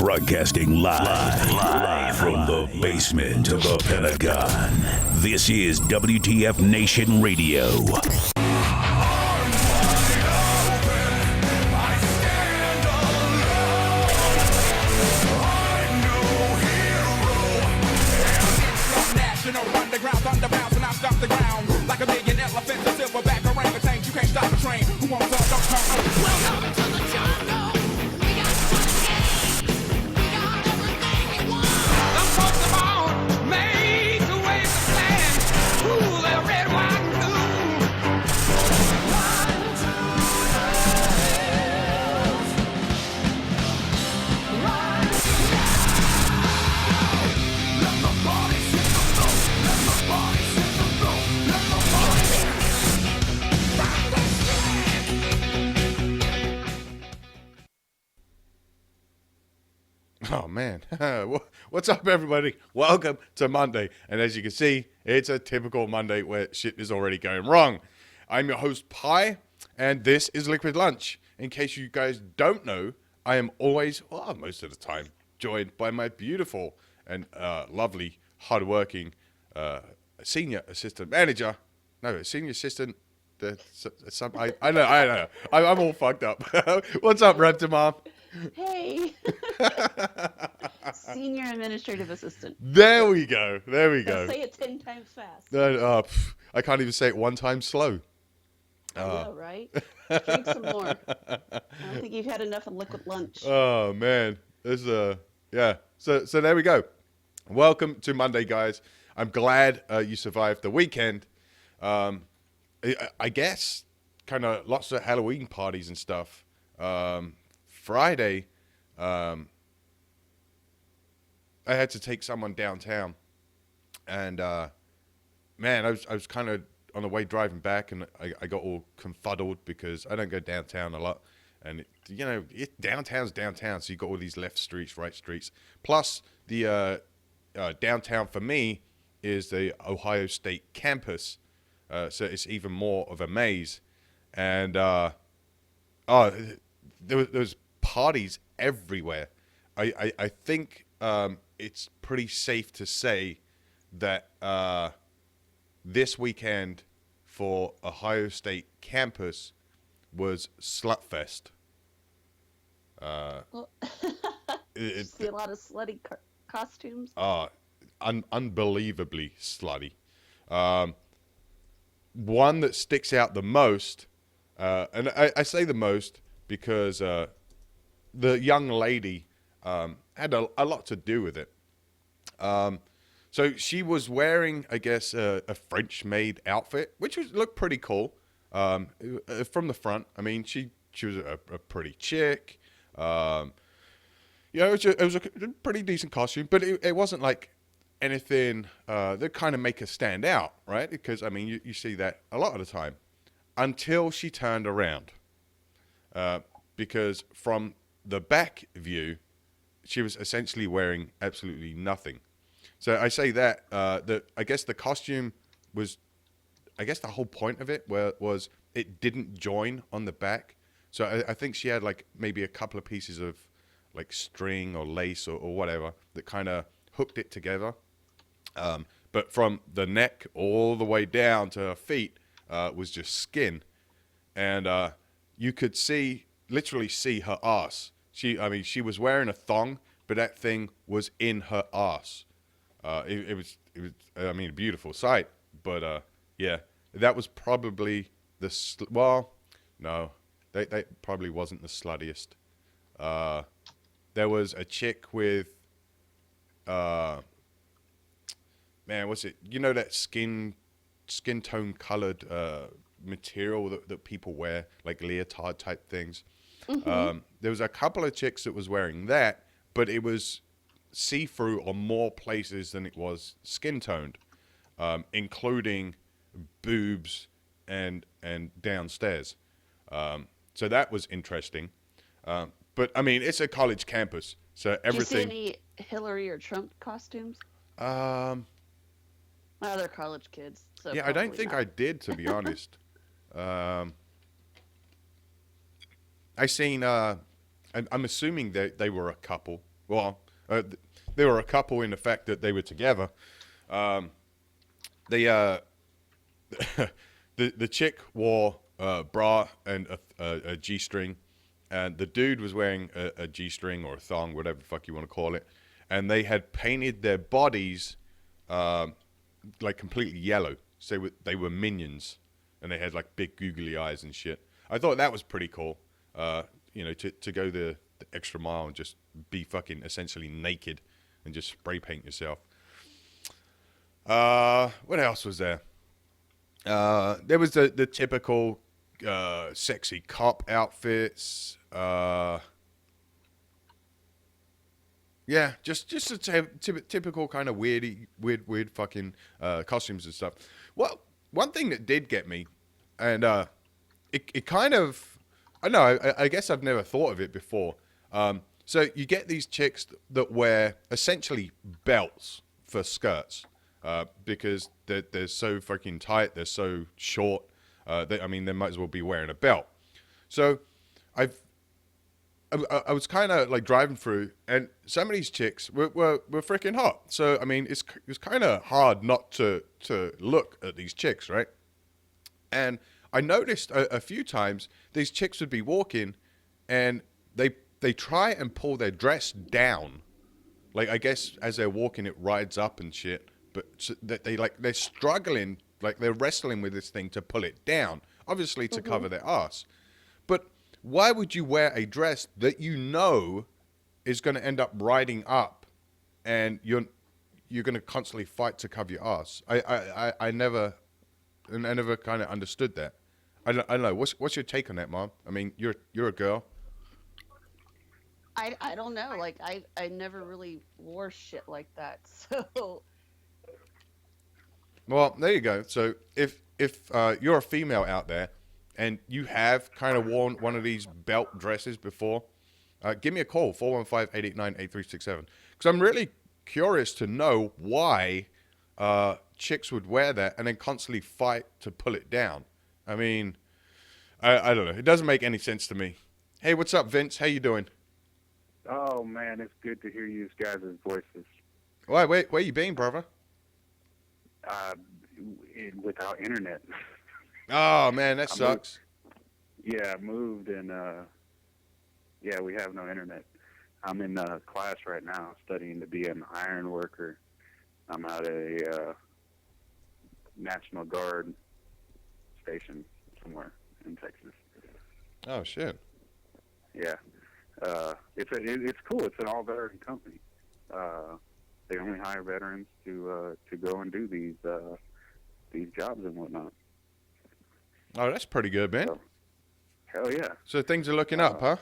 Broadcasting live from the basement of the Pentagon. This is WTF Nation Radio. Underground, thunder bounce, and I stop the ground like a million elephants, a silverback orangutan. You can't stop the train. Who wants to don't come? Welcome to the jungle. We got what it takes. We got everything we want. Some folks are born made to wave the flag. Ooh, they're red, white, and blue. Run to the hills. Run now. Let the bodies hit the floor. Let the bodies hit the floor. Let the bodies hit the Oh man, what's up everybody? Welcome to Monday, and as you can see, it's a typical Monday where shit is already going wrong. I'm your host Pi, and this is Liquid Lunch. In case you guys don't know, I am always, well, most of the time, joined by my beautiful and lovely, hardworking senior assistant manager. No, senior assistant. I know. I'm all fucked up. What's up, Raptor Mom? Hey, senior administrative assistant. There we go. Now say it 10 times fast. I can't even say it one time slow. I know, right? Drink some more. I don't think you've had enough of liquid lunch. Oh man, this yeah. So there we go. Welcome to Monday, guys. I'm glad you survived the weekend. I guess kind of lots of Halloween parties and stuff. Friday, I had to take someone downtown, and man, I was kind of on the way driving back, and I got all confuddled because I don't go downtown a lot, and downtown's downtown, so you got all these left streets, right streets. Plus, the downtown for me is the Ohio State campus, so it's even more of a maze, and there was parties everywhere. I think it's pretty safe to say that this weekend for Ohio State campus was Slutfest. See a lot of slutty costumes. Unbelievably slutty. One that sticks out the most, and I say the most because the young lady had a lot to do with it. So she was wearing, I guess, a French-made outfit, which looked pretty cool from the front. I mean, she was a pretty chick. It was a pretty decent costume, but it wasn't like anything that kind of make her stand out, right? Because, I mean, you see that a lot of the time. Until she turned around. Because from the back view, she was essentially wearing absolutely nothing. So I say that I guess the costume was, I guess the whole point of it was it didn't join on the back. So I think she had like maybe a couple of pieces of like string or lace or whatever that kind of hooked it together. But from the neck all the way down to her feet was just skin. And you could literally see her ass. She was wearing a thong, but that thing was in her ass. It was a beautiful sight, but yeah, that was probably no, that probably wasn't the sluttiest. There was a chick with, man, what's it? You know that skin tone colored material that people wear, like leotard type things. Mm-hmm. There was a couple of chicks that was wearing that, but it was see-through on more places than it was skin-toned, including boobs and downstairs. So that was interesting. But I mean, it's a college campus, so everything. Did you see any Hillary or Trump costumes? Um, They're college kids. So yeah, I don't think not. I did, to be honest. I seen. I'm assuming that they were a couple. Well, there were a couple in the fact that they were together. The the chick wore a bra and a G-string, and the dude was wearing a G-string or a thong, whatever the fuck you want to call it, and they had painted their bodies like completely yellow. So they were minions, and they had like big googly eyes and shit. I thought that was pretty cool. To go the extra mile and just be fucking essentially naked and just spray paint yourself. What else was there? There was the typical sexy cop outfits. Yeah, just a typical kind of weird fucking costumes and stuff. Well, one thing that did get me, and it kind of, I don't know, I guess I've never thought of it before. So you get these chicks that wear essentially belts for skirts because they're so fucking tight, they're so short. They might as well be wearing a belt. So I was kind of like driving through, and some of these chicks were freaking hot. So I mean, it was kind of hard not to look at these chicks, right? And I noticed a few times these chicks would be walking, and they try and pull their dress down, like I guess as they're walking it rides up and shit. But so that they're struggling, like they're wrestling with this thing to pull it down, obviously to cover their ass. But why would you wear a dress that you know is going to end up riding up, and you're going to constantly fight to cover your ass? I never kind of understood that. I don't know. What's your take on that, Mom? I mean, you're a girl. I don't know. Like I never really wore shit like that. So Well, there you go. So if you're a female out there and you have kind of worn one of these belt dresses before, give me a call, 415-889-8367. Because I'm really curious to know why chicks would wear that and then constantly fight to pull it down. I mean, I don't know. It doesn't make any sense to me. Hey, what's up, Vince? How you doing? Oh man, it's good to hear you guys' voices. Where you been, brother? Without internet. Oh, man, that sucks. Yeah, I moved and yeah, we have no internet. I'm in class right now studying to be an iron worker. I'm at a National Guard station somewhere in Texas. Oh, shit. Yeah. It's cool. It's an all-veteran company. They only hire veterans to go and do these jobs and whatnot. Oh, that's pretty good, man. So, hell yeah. So things are looking up, huh?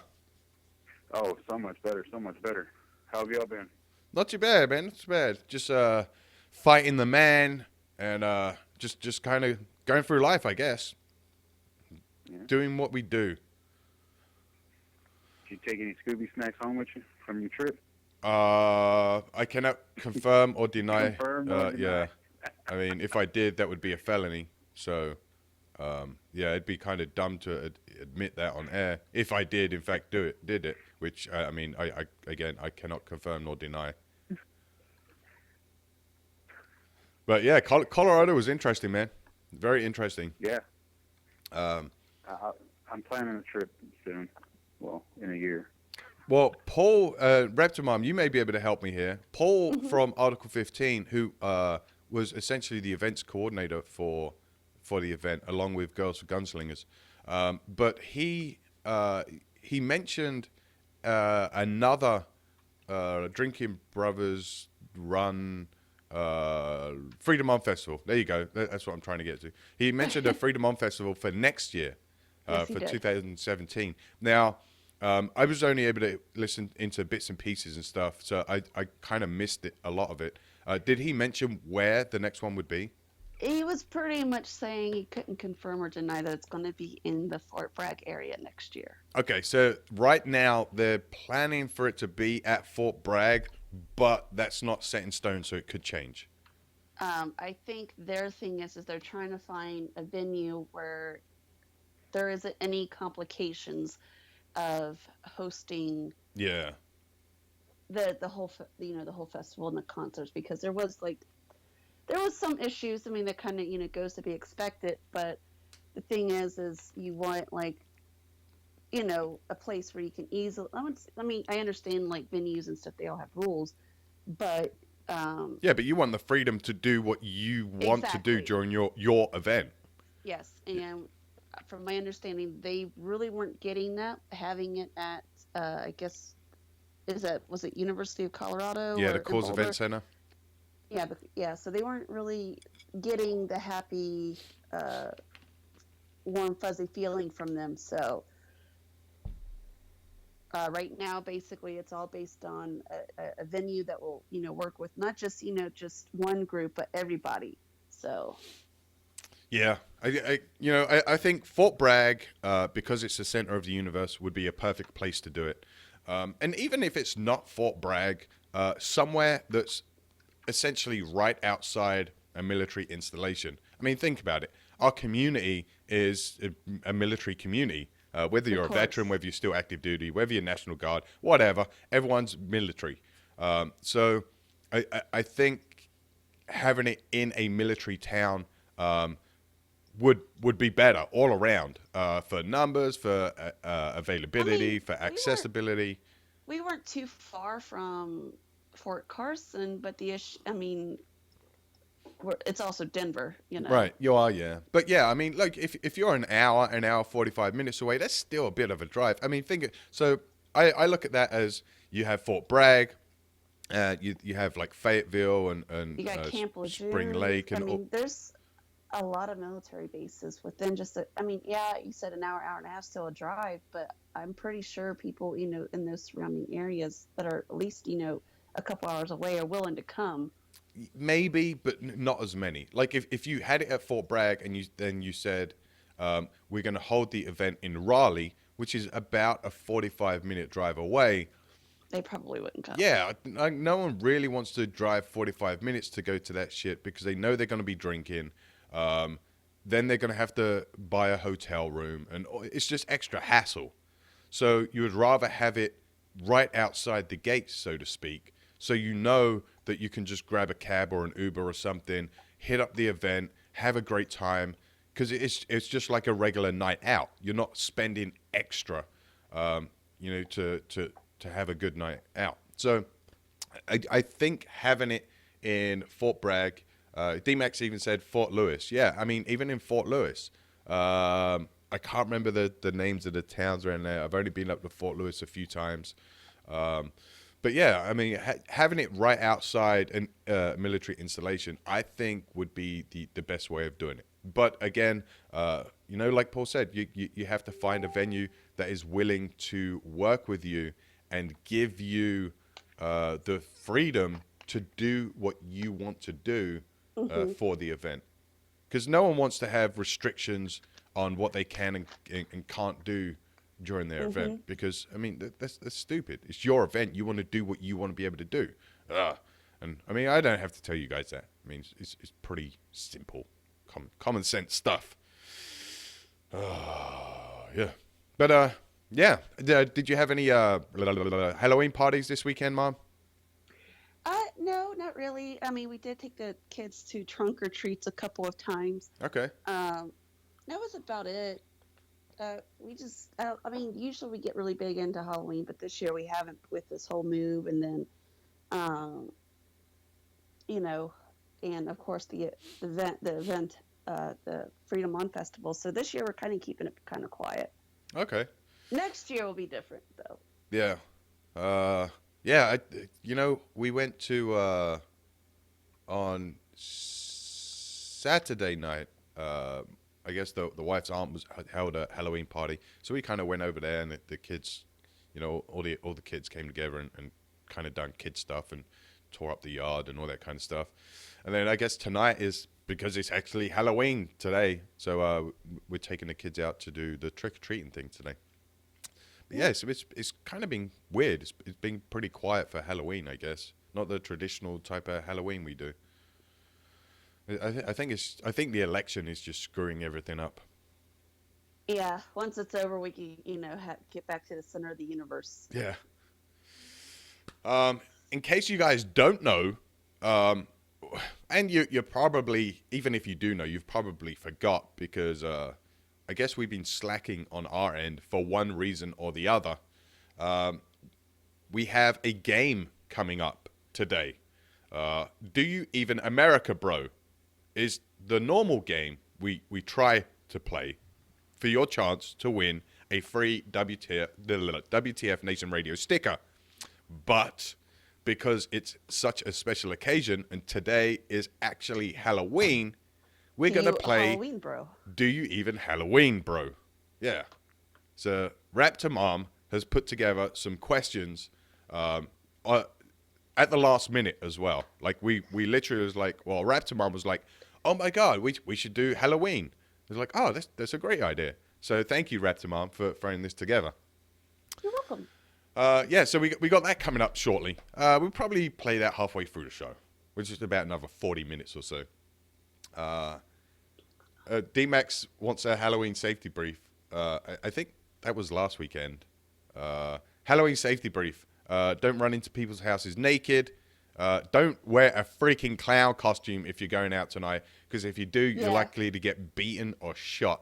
Oh, so much better, so much better. How have y'all been? Not too bad, man. Not too bad. Just fighting the man and just kind of going through life, I guess. Yeah. Doing what we do. Did you take any Scooby snacks home with you from your trip? I cannot confirm or deny. Confirm or deny. Yeah. I mean, if I did, that would be a felony. So, yeah, it'd be kind of dumb to admit that on air. If I did, in fact, did it, which I mean, I cannot confirm nor deny. But yeah, Colorado was interesting, man. Very interesting. Yeah. I'm planning a trip soon. Well, in a year. Well, Paul, Reptimom, you may be able to help me here. Paul from Article 15, who was essentially the events coordinator for the event, along with Girls for Gunslingers. But he mentioned another Drinking Brothers run Freedom On Festival. There you go. That's what I'm trying to get to. He mentioned a Freedom On Festival for next year, Yes, he for did. 2017. Now, I was only able to listen into bits and pieces and stuff, so I kind of missed a lot of it. Did he mention where the next one would be? he was pretty much saying he couldn't confirm or deny that it's going to be in the Fort Bragg area next year. Okay, so right now they're planning for it to be at Fort Bragg, but that's not set in stone, so it could change. I think their thing is they're trying to find a venue where there isn't any complications of hosting Yeah. the whole the whole festival and the concerts, because there was some issues. I mean, that kind of goes to be expected, but the thing is you want a place where you can easily. I mean, I understand like venues and stuff; they all have rules, but Yeah, but you want the freedom to do what you want to do Exactly. during your event. yes, and from my understanding, they really weren't getting that, having it at I guess was it University of Colorado Yeah, or the in Coors Boulder? Event Center. Yeah, yeah. So they weren't really getting the happy, warm, fuzzy feeling from them. So right now, basically, it's all based on a venue that will, work with not just, just one group, but everybody. So Yeah, I think Fort Bragg, because it's the center of the universe, would be a perfect place to do it. And even if it's not Fort Bragg, somewhere that's essentially right outside a military installation. I mean, think about it. Our community is a military community. Whether you're a veteran, course. whether you're still active duty, whether you're National Guard, whatever, everyone's military. So I think having it in a military town would be better all around for numbers, for availability, for accessibility. we weren't too far from Fort Carson, but the issue, I mean, it's also Denver, Right, you are, yeah. But yeah, I mean, like if you're an hour 45 minutes away, that's still a bit of a drive. I mean, so I look at that as you have Fort Bragg, you have like Fayetteville and You got Camp Lejeune. Spring Lake, I and mean, there's a lot of military bases within just I mean, yeah, you said an hour, hour and a half, still a drive, but I'm pretty sure people, in those surrounding areas that are at least, a couple hours away are willing to come. maybe, but not as many. Like if you had it at Fort Bragg and you said we're going to hold the event in Raleigh, which is about a 45-minute drive away. They probably wouldn't come. Yeah, no one really wants to drive 45 minutes to go to that shit because they know they're going to be drinking. Then they're going to have to buy a hotel room, and it's just extra hassle. So you would rather have it right outside the gates, so to speak, so you know that you can just grab a cab or an Uber or something, hit up the event, have a great time, because it's just like a regular night out. You're not spending extra, to have a good night out. So I think having it in Fort Bragg, D-Max even said Fort Lewis. Yeah, I mean, even in Fort Lewis, I can't remember the names of the towns around there. I've only been up to Fort Lewis a few times. But yeah, I mean, having it right outside a military installation, I think would be the best way of doing it. But again, like Paul said, you have to find a venue that is willing to work with you and give you the freedom to do what you want to do for the event. Because no one wants to have restrictions on what they can and can't do during their event. Because, I mean, that's stupid. It's your event. You want to do what you want to be able to do. And, I mean, I don't have to tell you guys that. I mean, it's pretty simple, common sense stuff. Yeah. But, yeah. Did you have any Halloween parties this weekend, Mom? No, not really. I mean, we did take the kids to trunk or treats a couple of times. Okay. That was about it. We just, I mean, usually we get really big into Halloween, but this year we haven't with this whole move, and then, and of course the event, the Freedom On Festival. So this year we're kind of keeping it kind of quiet. Okay. Next year will be different, though. Yeah. Yeah, we went to on Saturday night. I guess the wife's aunt held a Halloween party, so we kind of went over there, and the kids, all the kids came together and kind of done kid stuff and tore up the yard and all that kind of stuff. And then I guess tonight is because it's actually Halloween today, so we're taking the kids out to do the trick or treating thing today. But yeah, so it's kind of been weird. It's been pretty quiet for Halloween, I guess. Not the traditional type of Halloween we do. I think the election is just screwing everything up. Yeah, once it's over, we can, get back to the center of the universe. Yeah. In case you guys don't know, and you're probably, even if you do know, you've probably forgot because I guess we've been slacking on our end for one reason or the other. We have a game coming up today. Do You Even America, Bro? Is the normal game we try to play for your chance to win a free WTF Nation Radio sticker. But because it's such a special occasion and today is actually Halloween, we're going to play Halloween, bro. Do You Even Halloween, Bro? Yeah. So Raptor Mom has put together some questions at the last minute as well. Like we literally was like, well, Raptor Mom was like, oh my God, we should do Halloween. I was like, oh, that's a great idea. So thank you, Raptor Mom, for throwing this together. You're welcome. Yeah, so we got that coming up shortly. We'll probably play that halfway through the show, which is about another 40 minutes or so. D-Max wants a Halloween safety brief. I think that was last weekend. Halloween safety brief. Don't run into people's houses naked. Don't wear a freaking clown costume if you're going out tonight, because if you do, you're likely to get beaten or shot.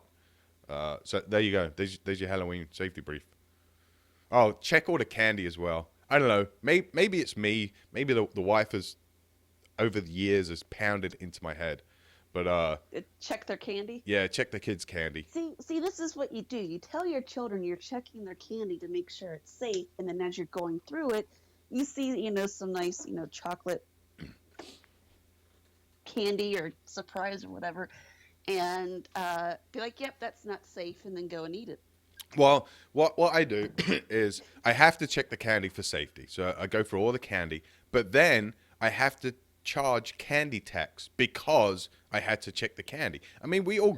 So there you go. There's your Halloween safety brief. Oh, check all the candy as well. I don't know. Maybe it's me. Maybe the wife has, over the years, has pounded into my head. But Check their candy. yeah, check the kids' candy. See, this is what you do. You tell your children you're checking their candy to make sure it's safe, and then as you're going through it, you see, some nice, chocolate candy or surprise or whatever, and be like, yep, that's not safe, and then go and eat it. Well, what I do is I have to check the candy for safety. So I go through all the candy, but then I have to charge candy tax because I had to check the candy. I mean, we all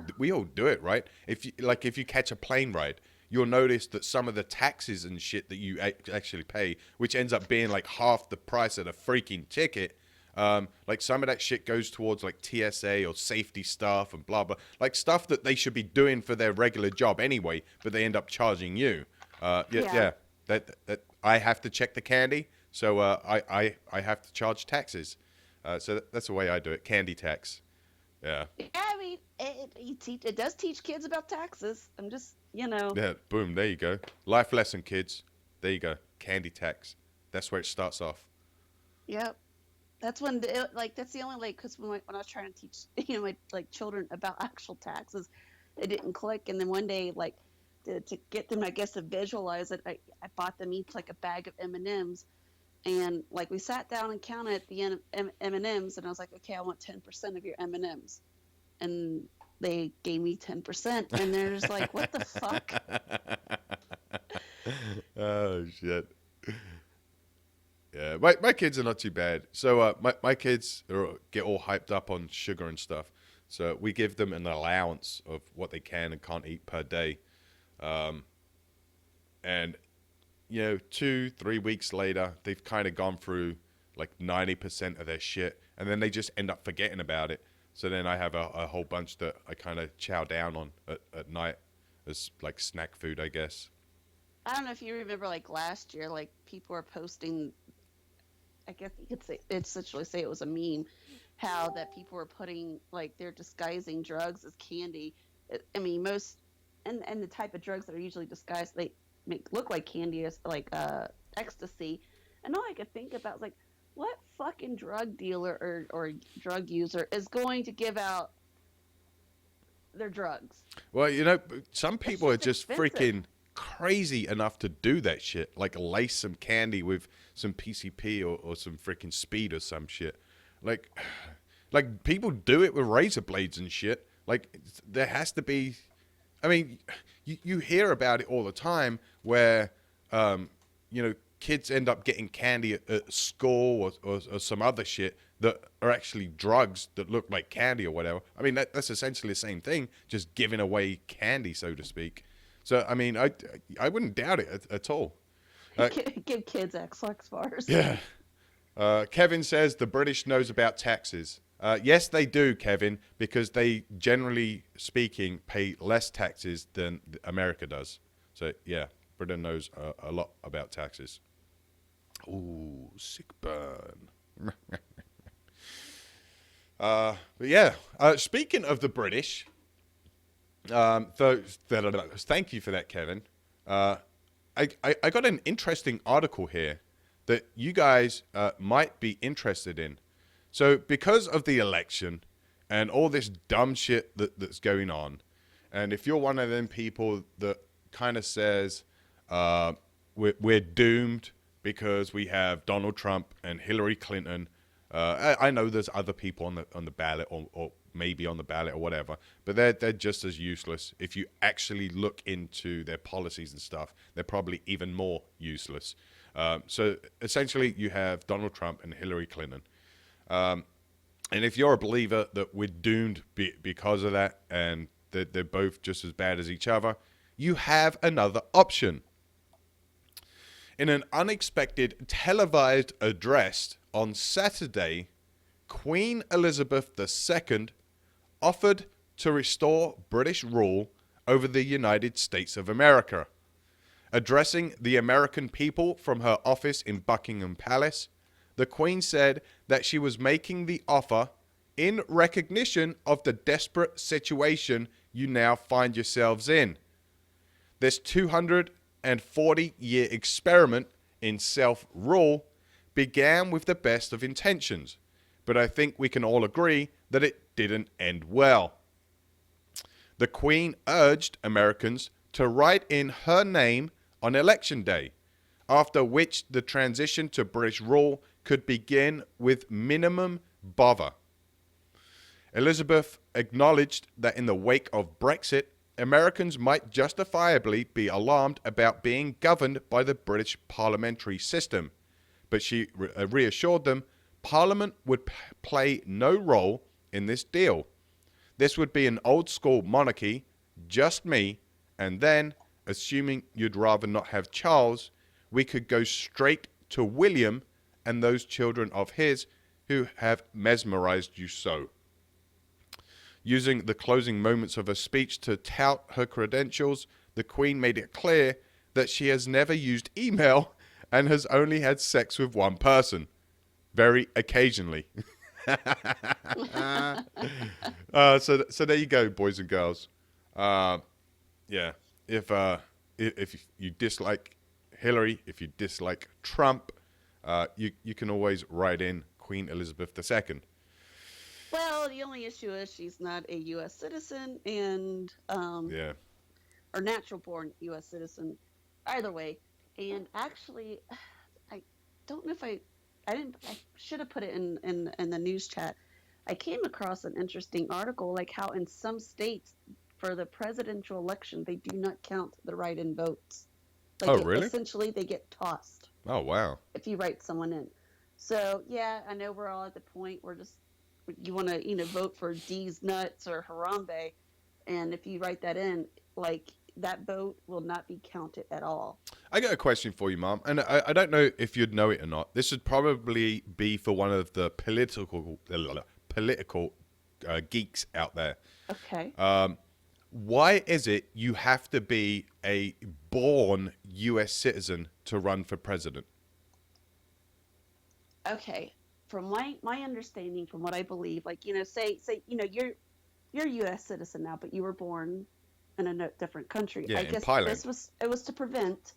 do it, right? If you catch a plane ride, you'll notice that some of the taxes and shit that you actually pay, which ends up being like half the price of the freaking ticket. Like some of that shit goes towards like TSA or safety stuff and blah blah, like stuff that they should be doing for their regular job anyway, but they end up charging you. Yeah. That I have to check the candy, so I have to charge taxes. So that's the way I do it. Candy tax. Yeah. Yeah, I mean, it does teach kids about taxes. I'm just, Yeah. Boom. There you go. Life lesson, kids. There you go. Candy tax. That's where it starts off. Yep. That's when, that's the only, because when I was trying to teach, my children about actual taxes, it didn't click. And then one day, to get them, I guess, to visualize it, I bought them each a bag of M&Ms, and we sat down and counted the M&Ms, and I was like, okay, I want 10% of your M&Ms, and they gave me 10%, and they're just like, what the fuck? Oh shit. Yeah, my kids are not too bad. So my kids get all hyped up on sugar and stuff. So we give them an allowance of what they can and can't eat per day. And 2-3 weeks later, they've kind of gone through 90% of their shit, and then they just end up forgetting about it. So then I have a whole bunch that I kind of chow down on at night as snack food, I guess. I don't know if you remember last year, people were posting, I guess you could say, essentially say it was a meme, how that people were putting, they're disguising drugs as candy. I mean, most, and the type of drugs that are usually disguised, they look like candy, as ecstasy. And all I could think about is what fucking drug dealer or drug user is going to give out their drugs? Well, some people are just expensive. freaking crazy enough to do that shit, lace some candy with some PCP or some freaking speed or some shit. Like people do it with razor blades and shit. There has to be, I mean, you hear about it all the time where kids end up getting candy at school or some other shit that are actually drugs that look like candy or whatever. I mean, that's essentially the same thing, just giving away candy, so to speak. So, I mean, I wouldn't doubt it at all. Give kids X-Lax bars. Yeah. Kevin says the British knows about taxes. Yes, they do, Kevin, because they, generally speaking, pay less taxes than America does. So, yeah, Britain knows a lot about taxes. Ooh. sick burn. But yeah, speaking of the British, thank you for that, Kevin. I got an interesting article here that you guys might be interested in. So because of the election and all this dumb shit that's going on, and if you're one of them people that kind of says we're doomed because we have Donald Trump and Hillary Clinton, I know there's other people on the ballot or maybe on the ballot or whatever, but they're just as useless. If you actually look into their policies and stuff, they're probably even more useless. So essentially, you have Donald Trump and Hillary Clinton. And if you're a believer that we're doomed because of that, and that they're both just as bad as each other, you have another option. In an unexpected televised address on Saturday, Queen Elizabeth II offered to restore British rule over the United States of America. Addressing the American people from her office in Buckingham Palace, the Queen said that she was making the offer in recognition of the desperate situation you now find yourselves in. This 240-year experiment in self-rule began with the best of intentions, but I think we can all agree that it didn't end well. The Queen urged Americans to write in her name on Election Day, after which the transition to British rule could begin with minimum bother. Elizabeth acknowledged that in the wake of Brexit, Americans might justifiably be alarmed about being governed by the British parliamentary system, but she reassured them Parliament would play no role in this deal. This would be an old-school monarchy, just me, and then, assuming you'd rather not have Charles, we could go straight to William and those children of his who have mesmerized you so. Using the closing moments of her speech to tout her credentials, the Queen made it clear that she has never used email and has only had sex with one person. Very occasionally. So there you go, boys and girls. Yeah, if you dislike Hillary, if you dislike Trump, you can always write in Queen Elizabeth II. Well, the only issue is she's not a U.S. citizen and Yeah. or natural-born U.S. citizen, either way. And actually, I don't know if I should have put it in the news chat. I came across an interesting article, like how in some states for the presidential election they do not count the write-in votes. Like really? Essentially, they get tossed Oh, wow. if you write someone in. So yeah, I know we're all at the point where just you want to vote for D's nuts or Harambe, and if you write that in, like that vote will not be counted at all. I got a question for you, Mom, and I don't know if you'd know it or not. This would probably be for one of the political geeks out there. Okay. Why is it you have to be a born U.S. citizen to run for president? Okay. From my understanding, from what I believe, like say you're a U.S. citizen now, but you were born in a different country. Yeah, I in guess Thailand. it was to prevent,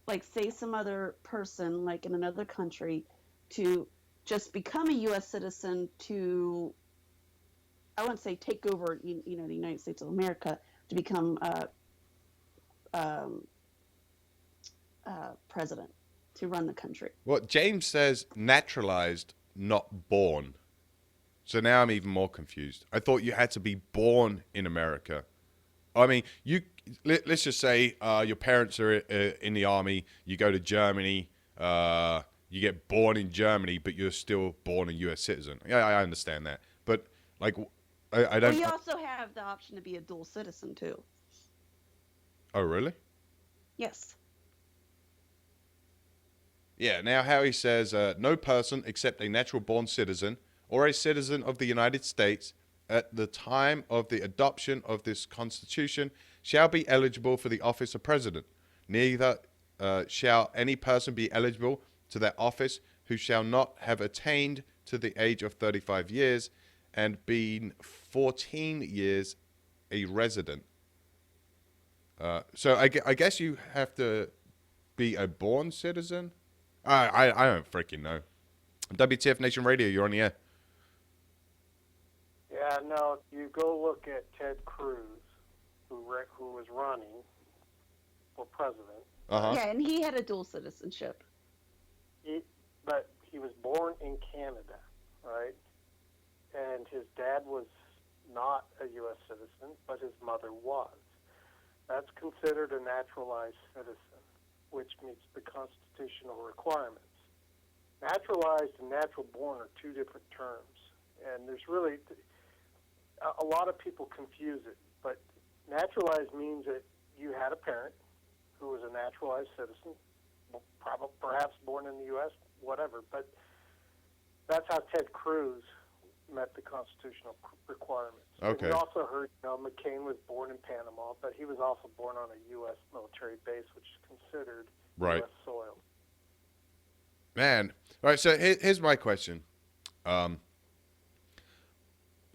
like, say some other person like in another country to just become a U.S. citizen to, I wouldn't say take over the United States of America, to become president, to run the country. Well, James says naturalized, not born. So now I'm even more confused. I thought you had to be born in America. I mean, let's just say your parents are in the army. You go to Germany. You get born in Germany, but you're still born a U.S. citizen. Yeah, I understand that. But like, I don't. We also have the option to be a dual citizen too. Oh, really? Yes. Yeah, now Harry says, no person except a natural-born citizen or a citizen of the United States at the time of the adoption of this Constitution shall be eligible for the office of president. Neither shall any person be eligible to that office who shall not have attained to the age of 35 years and been 14 years a resident. So I guess you have to be a born citizen. I don't freaking know. WTF Nation Radio, you're on the air. Yeah, no, if you go look at Ted Cruz, who was running for president, Yeah, and he had a dual citizenship. but he was born in Canada, right? And his dad was not a U.S. citizen, but his mother was. That's considered a naturalized citizen, which meets the constitutional requirements. Naturalized and natural born are two different terms, and there's really a lot of people confuse it. But naturalized means that you had a parent who was a naturalized citizen, perhaps born in the U.S., whatever. But that's how Ted Cruz met the constitutional requirements. Okay. And we also heard, McCain was born in Panama, but he was also born on a U.S. military base, which is considered Right. U.S. soil. Man. All right, so here's my question.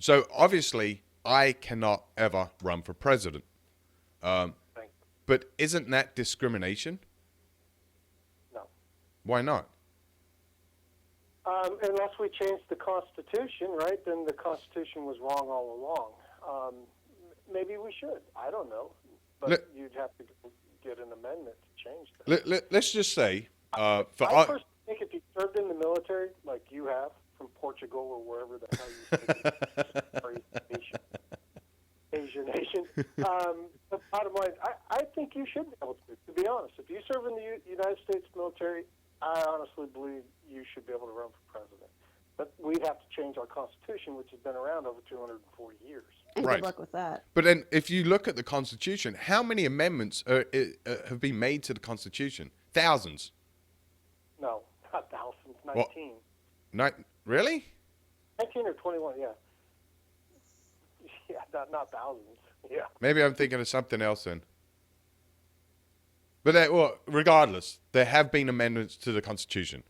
So obviously, I cannot ever run for president. Thank you. But isn't that discrimination? No. Why not? Unless we change the Constitution, right, then the Constitution was wrong all along. Maybe we should. I don't know. But Let- you'd have to get an amendment to change that. Let's just say, for I our, personally think if you served in the military, like you have, from Portugal or wherever the hell you Asian nation, the bottom line, I think you should be able to be honest. If you serve in the United States military, I honestly believe you should be able to run for president. But we'd have to change our Constitution, which has been around over 240 years. And Right. good luck with that. but then if you look at the Constitution, how many amendments have been made to the Constitution? Thousands. No, not thousands, Well- 19. Really? 19 or 21, yeah. Yeah, not thousands. Yeah. Maybe I'm thinking of something else then. But well, regardless, there have been amendments to the Constitution,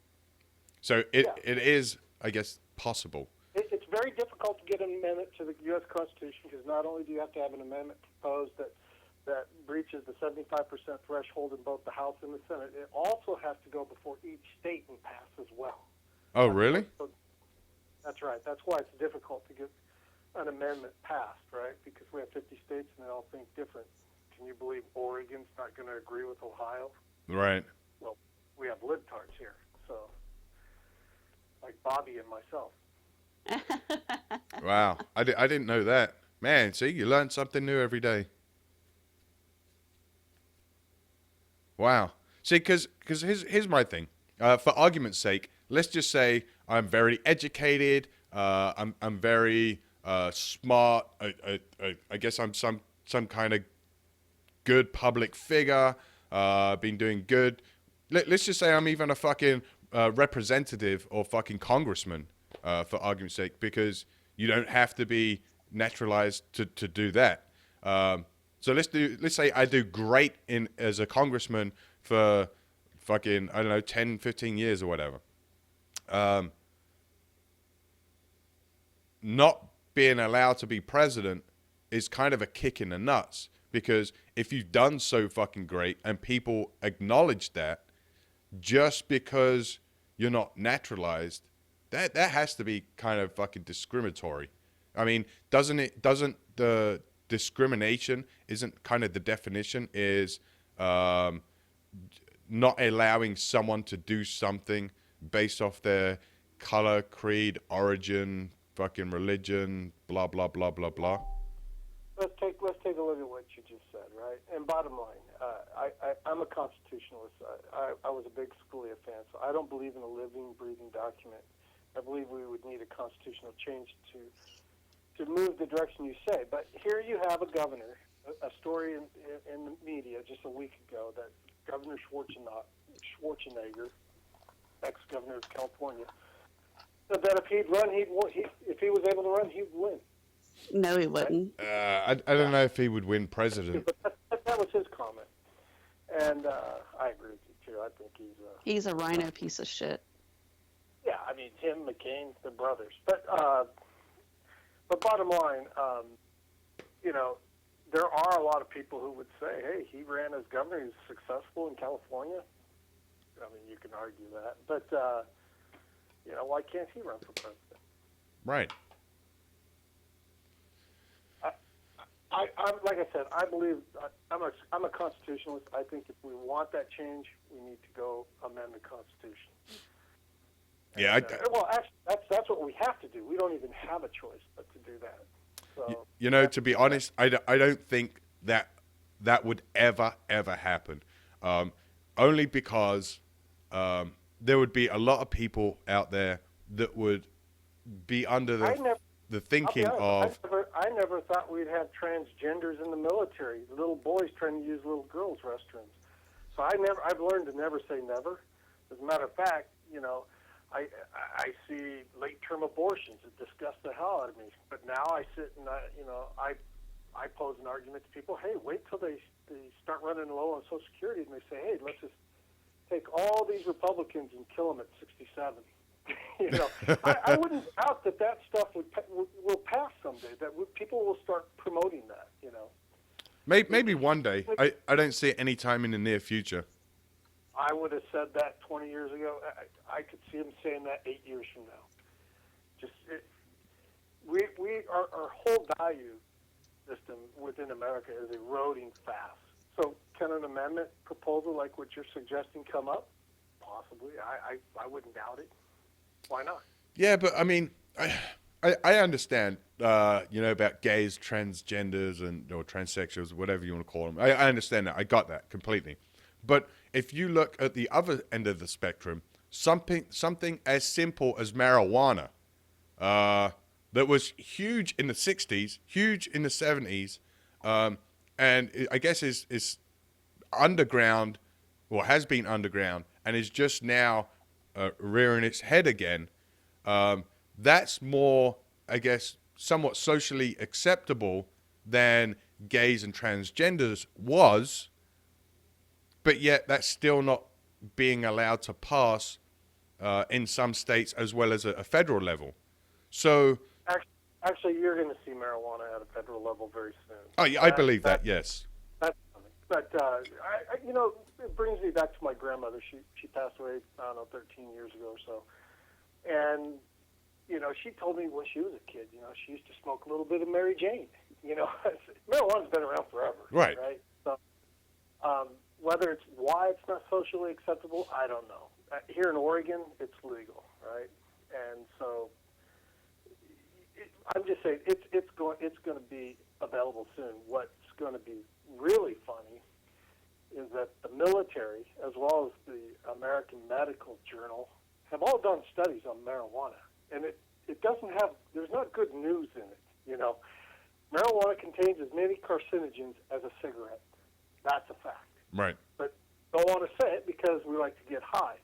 so it is, I guess, possible. It's very difficult to get an amendment to the U.S. Constitution because not only do you have to have an amendment proposed that breaches the 75% threshold in both the House and the Senate, it also has to go before each state and pass as well. Oh, really? So that's right. That's why it's difficult to get an amendment passed, right? Because we have 50 states and they all think different. Can you believe Oregon's not going to agree with Ohio? Right. Well, we have libtards here, so like Bobby and myself. Wow. I didn't know that. Man, see, you learn something new every day. Wow. See, because here's my thing. For argument's sake, let's just say I'm very educated. I'm very smart. I guess I'm some kind of good public figure. Been doing good. Let's just say I'm even a fucking representative or fucking congressman. For argument's sake, because you don't have to be naturalized to do that. So let's say I do great as a congressman for fucking, I don't know, 10, 15 years or whatever. Not being allowed to be president is kind of a kick in the nuts, because if you've done so fucking great and people acknowledge that, just because you're not naturalized, that has to be kind of fucking discriminatory. I mean, doesn't the discrimination, isn't kind of the definition is not allowing someone to do something based off their color, creed, origin, fucking religion, blah blah blah blah blah. Let's take a look at what you just said, right? And bottom line, I'm a constitutionalist. I was a big Scalia fan, so I don't believe in a living, breathing document. I believe we would need a constitutional change to move the direction you say. But here you have a governor, a story in the media just a week ago that Governor Schwarzenegger, ex-governor of California, said that if he'd run, if he was able to run, he'd win. No, he wouldn't. I don't know if he would win president. But that was his comment. And I agree with you, too. I think He's a rhino piece of shit. mean, him, McCain, they're brothers. But bottom line, you know, there are a lot of people who would say, hey, he ran as governor, he was successful in California. I mean, you can argue that. But, you know, why can't he run for president? Right. I'm like I said, I believe I'm a constitutionalist. I think if we want that change, we need to go amend the Constitution. Yeah. And, well, actually, that's what we have to do. We don't even have a choice but to do that. So, You know, to be honest, I don't think that would ever happen. Only because there would be a lot of people out there that would be under the thinking of. I never thought we'd have transgenders in the military. Little boys trying to use little girls' restrooms. So I've learned to never say never. As a matter of fact, you know, I see late-term abortions that disgust the hell out of me. But now I sit and I pose an argument to people. Hey, wait till they start running low on Social Security and they say, hey, let's just take all these Republicans and kill them at 67. You know, I wouldn't doubt that stuff will pass someday. People will start promoting that. You know, Maybe one day. I don't see it any time in the near future. I would have said that 20 years ago. I could see him saying that 8 years from now. Our whole value system within America is eroding fast. So can an amendment proposal like what you're suggesting come up? Possibly. I wouldn't doubt it. Why not? Yeah, but I mean, I understand, you know, about gays, transgenders, or transsexuals, whatever you want to call them. I understand that. I got that completely. But if you look at the other end of the spectrum, something as simple as marijuana, that was huge in the 60s, huge in the 70s, and I guess is underground, or has been underground, and is just now rearing its head again. That's more, I guess, somewhat socially acceptable than gays and transgenders was, but yet that's still not being allowed to pass in some states as well as a federal level. So actually, you're going to see marijuana at a federal level very soon. Oh, yeah, I believe that. Yes. That's coming. But you know, it brings me back to my grandmother. She passed away, I don't know, 13 years ago or so, and you know, she told me when she was a kid, you know, she used to smoke a little bit of Mary Jane. You know, marijuana's been around forever. Right. Right. So, whether it's why it's not socially acceptable, I don't know. Here in Oregon, it's legal, right? And so, I'm just saying it's going to be available soon. What's going to be really funny is that the military, as well as the American Medical Journal, have all done studies on marijuana, and it doesn't have. There's not good news in it. You know, marijuana contains as many carcinogens as a cigarette. That's a fact. Right. But don't want to say it because we like to get high.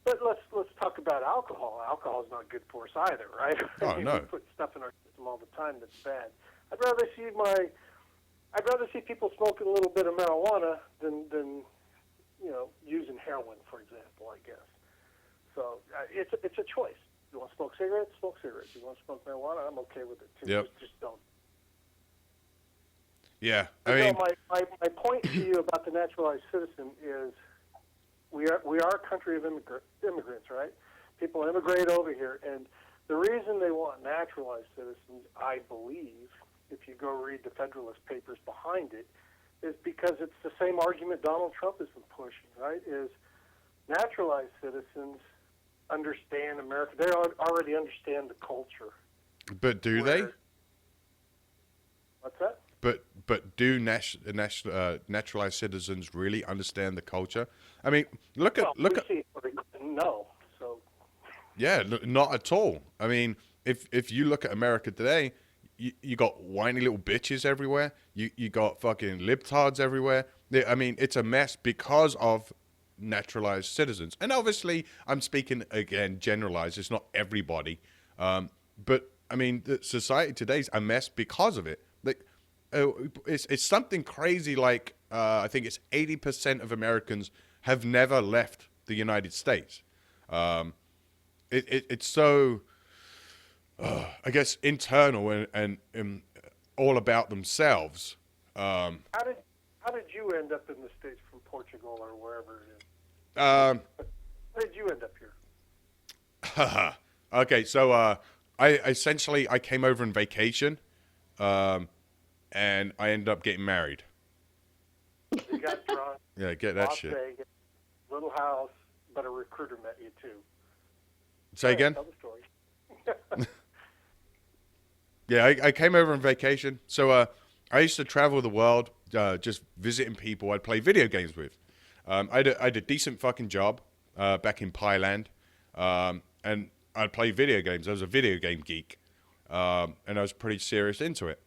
But let's talk about alcohol. Alcohol is not good for us either, right? Oh, no. We put stuff in our system all the time that's bad. I'd rather see people smoking a little bit of marijuana than you know, using heroin, for example, I guess. So it's a choice. You want to smoke cigarettes? Smoke cigarettes. You want to smoke marijuana? I'm okay with it too. Yep. Just don't. Yeah. I So mean, my point to you about the naturalized citizen is we are a country of immigrants, right? People immigrate over here, and the reason they want naturalized citizens, I believe, if you go read the Federalist Papers behind it, is because it's the same argument Donald Trump has been pushing, right? Is naturalized citizens understand America. They already understand the culture. but do they? What's that? But do naturalized citizens really understand the culture? I mean, look at. No. So Yeah, not at all. I mean, if you look at America today, you got whiny little bitches everywhere. You got fucking libtards everywhere. I mean, it's a mess because of naturalized citizens. And obviously, I'm speaking again generalized. It's not everybody, but I mean, the society today's a mess because of it. Like, it's something crazy. Like I think it's 80% of Americans have never left the United States. it's so, I guess, internal and all about themselves. How did you end up in the States from Portugal or wherever it is? Um, How did you end up here? okay, so I came over on vacation, and I ended up getting married. You got drunk, Yeah, get that Las shit. Vegas, little house, but a recruiter met you too. Say again? Tell the story. Yeah, I came over on vacation. So I used to travel the world, just visiting people I'd play video games with. I had a decent fucking job back in Thailand, and I'd play video games. I was a video game geek, and I was pretty serious into it.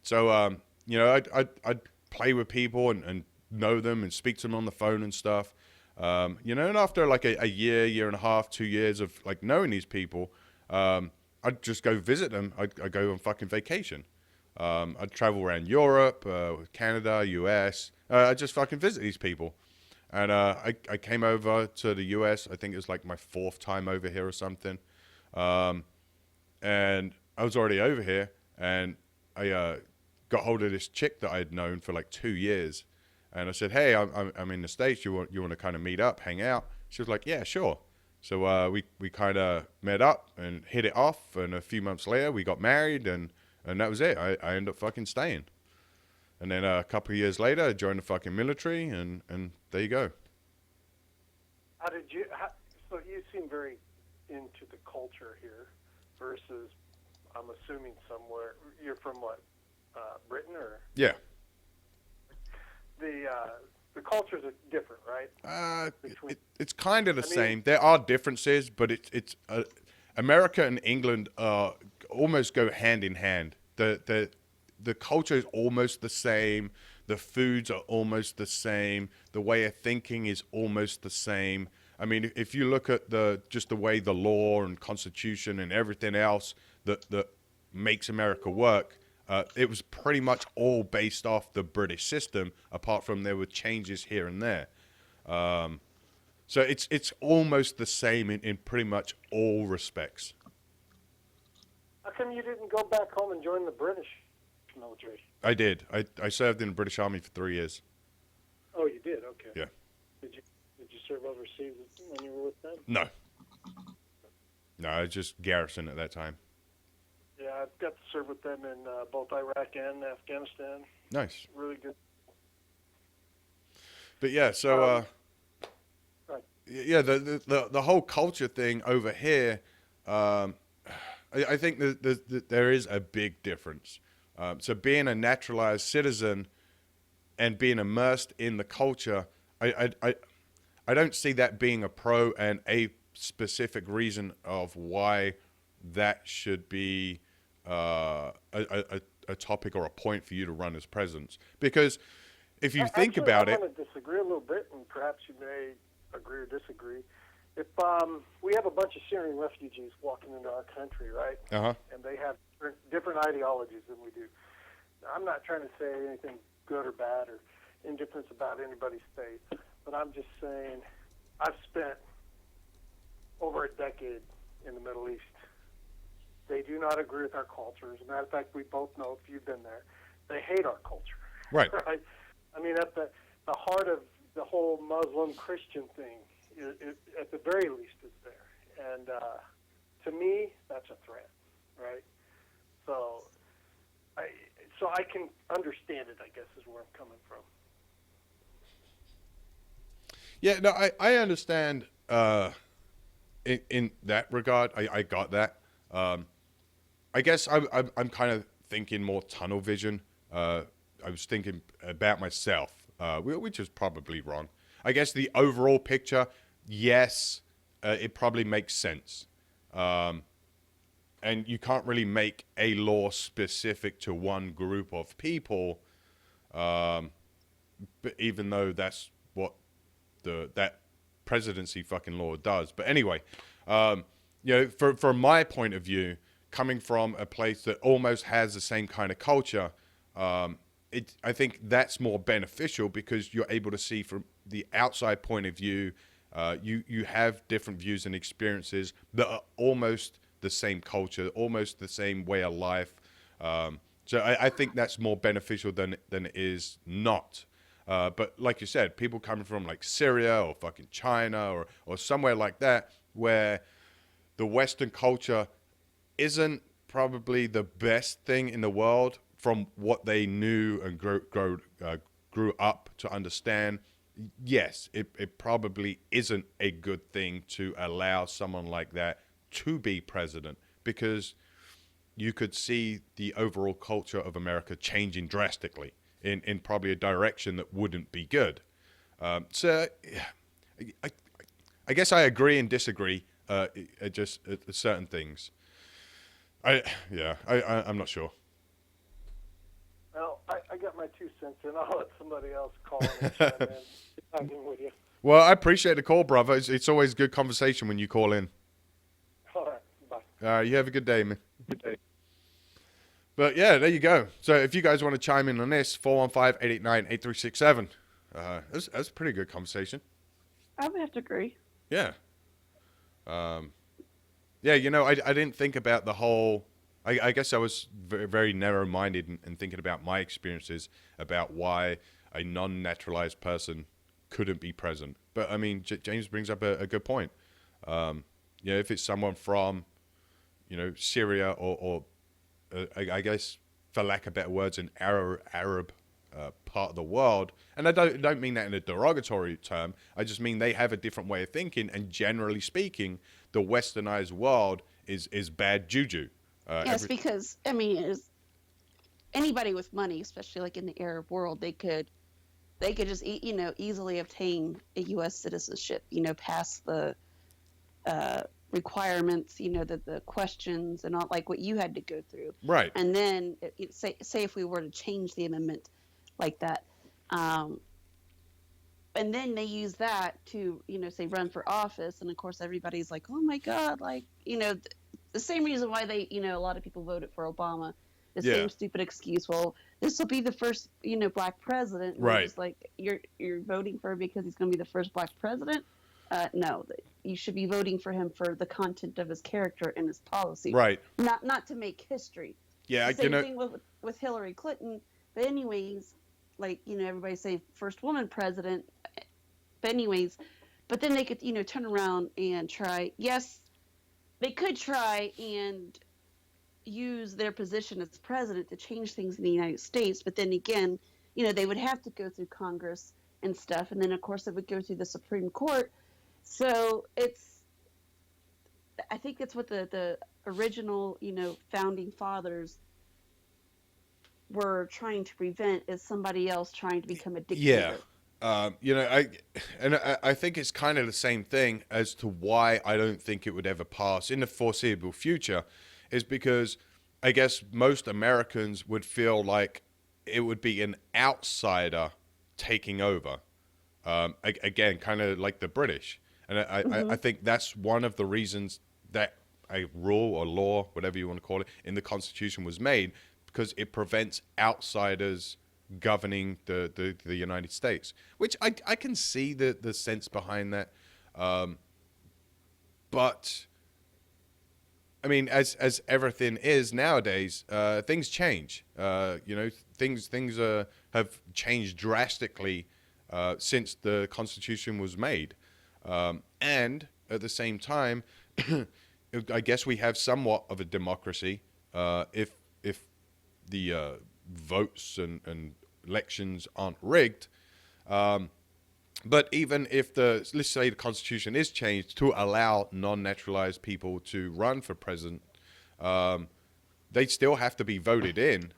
So, you know, I'd play with people and know them and speak to them on the phone and stuff. You know, and after like a year and a half, 2 years of like knowing these people, I'd just go visit them. I'd go on fucking vacation. I'd travel around Europe, Canada, US. I'd just fucking visit these people. And I came over to the US. I think it was like my 4th time over here or something. And I was already over here, and I got hold of this chick that I had known for like 2 years. And I said, "Hey, I'm in the States. You want to kind of meet up, hang out?" She was like, "Yeah, sure." So we kind of met up and hit it off. And a few months later, we got married, and that was it. I ended up fucking staying. And then a couple of years later, I joined the fucking military, and there you go. How did you? So you seem very into the culture here, versus I'm assuming somewhere you're from what, Britain or Yeah. the cultures are different, right? It's kind of the same. There are differences, but it's America and England almost go hand in hand. The culture is almost the same. The foods are almost the same. The way of thinking is almost the same. I mean, if you look at just the way the law and constitution and everything else that makes America work, it was pretty much all based off the British system, apart from there were changes here and there. So it's almost the same in pretty much all respects. How come you didn't go back home and join the British military? I did. I served in the British Army for 3 years. Oh, you did. Okay. Yeah. Did you serve overseas when you were with them? No. No, I was just garrison at that time. Yeah, I got to serve with them in both Iraq and Afghanistan. Nice. Really good. But yeah, so right. yeah, the whole culture thing over here, I think that there is a big difference. So being a naturalized citizen and being immersed in the culture, I don't see that being a pro and a specific reason of why that should be a topic or a point for you to run as president. Because if you think Actually, about I'm it, going to disagree a little bit, and perhaps you may agree or disagree. If we have a bunch of Syrian refugees walking into our country, right? Uh-huh. And they have different ideologies than we do. Now, I'm not trying to say anything good or bad or indifference about anybody's faith, but I'm just saying I've spent over a decade in the Middle East. They do not agree with our culture. As a matter of fact, we both know, if you've been there, they hate our culture. Right. Right? I mean, at the heart of the whole Muslim-Christian thing, it, at the very least, is there. And to me, that's a threat, right? So I can understand it, I guess, is where I'm coming from. yeah, no, I understand in that regard. I got that. I guess I'm kind of thinking more tunnel vision. I was thinking about myself, which is probably wrong. I guess the overall picture, yes, it probably makes sense. And you can't really make a law specific to one group of people, but even though that's what that presidency fucking law does. But anyway, you know, from my point of view, coming from a place that almost has the same kind of culture, I think that's more beneficial because you're able to see from the outside point of view You have different views and experiences that are almost the same culture, almost the same way of life. So I think that's more beneficial than it is not. But like you said, people coming from like Syria or fucking China or somewhere like that, where the Western culture isn't probably the best thing in the world from what they knew and grew up to understand. Yes, it probably isn't a good thing to allow someone like that to be president, because you could see the overall culture of America changing drastically in probably a direction that wouldn't be good. So I guess I agree and disagree just at certain things. I'm not sure. Well, I got my 2 cents in. I'll let somebody else call in and chime in. Talking with you. Well, I appreciate the call, brother. It's always good conversation when you call in. All right, bye. You have a good day, man. Good day. But yeah, there you go. So if you guys want to chime in on this, 415-889-8367. That's a pretty good conversation. I would have to agree. Yeah. Yeah, I didn't think about the whole... I guess I was very, very narrow-minded in thinking about my experiences about why a non-naturalized person couldn't be president. But, I mean, James brings up a good point. If it's someone from, Syria or I guess, for lack of better words, an Arab part of the world, and I don't mean that in a derogatory term, I just mean they have a different way of thinking, and generally speaking, the westernized world is bad juju. Yes, because I mean, anybody with money, especially like in the Arab world, they could just easily obtain a U.S. citizenship. Pass the requirements. The questions and all, like what you had to go through. Right. And then say if we were to change the amendment like that, and then they use that to say run for office, and of course everybody's like, oh my God, like the same reason why they, a lot of people voted for Obama. The same stupid excuse. Well, this will be the first, black president. And right. It's like you're voting for him because he's going to be the first black president. No, you should be voting for him for the content of his character and his policy. Right. Not to make history. Yeah. The same thing with Hillary Clinton. But anyways, like everybody say first woman president. But anyways, but then they could turn around and try. Yes. They could try and use their position as president to change things in the United States, but then again, they would have to go through Congress and stuff, and then of course it would go through the Supreme Court. So I think it's what the original, founding fathers were trying to prevent, is somebody else trying to become a dictator. Yeah. I think it's kind of the same thing as to why I don't think it would ever pass in the foreseeable future, is because I guess most Americans would feel like it would be an outsider taking over. Again, kind of like the British. And I think that's one of the reasons that a rule or law, whatever you want to call it, in the Constitution was made, because it prevents outsiders governing the United States, which I can see the sense behind that. But I mean, as everything is nowadays, things change. Things have changed drastically since the Constitution was made, and at the same time, I guess we have somewhat of a democracy if the votes and elections aren't rigged. But even if let's say the Constitution is changed to allow non-naturalized people to run for president, they still have to be voted in.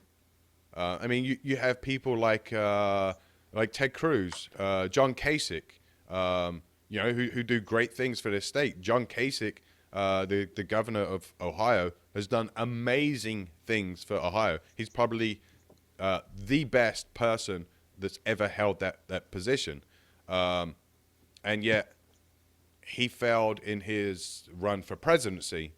I mean, you have people like Ted Cruz, John Kasich, who do great things for their state. John Kasich, the governor of Ohio, has done amazing things for Ohio. He's probably the best person that's ever held that position. And yet he failed in his run for presidency.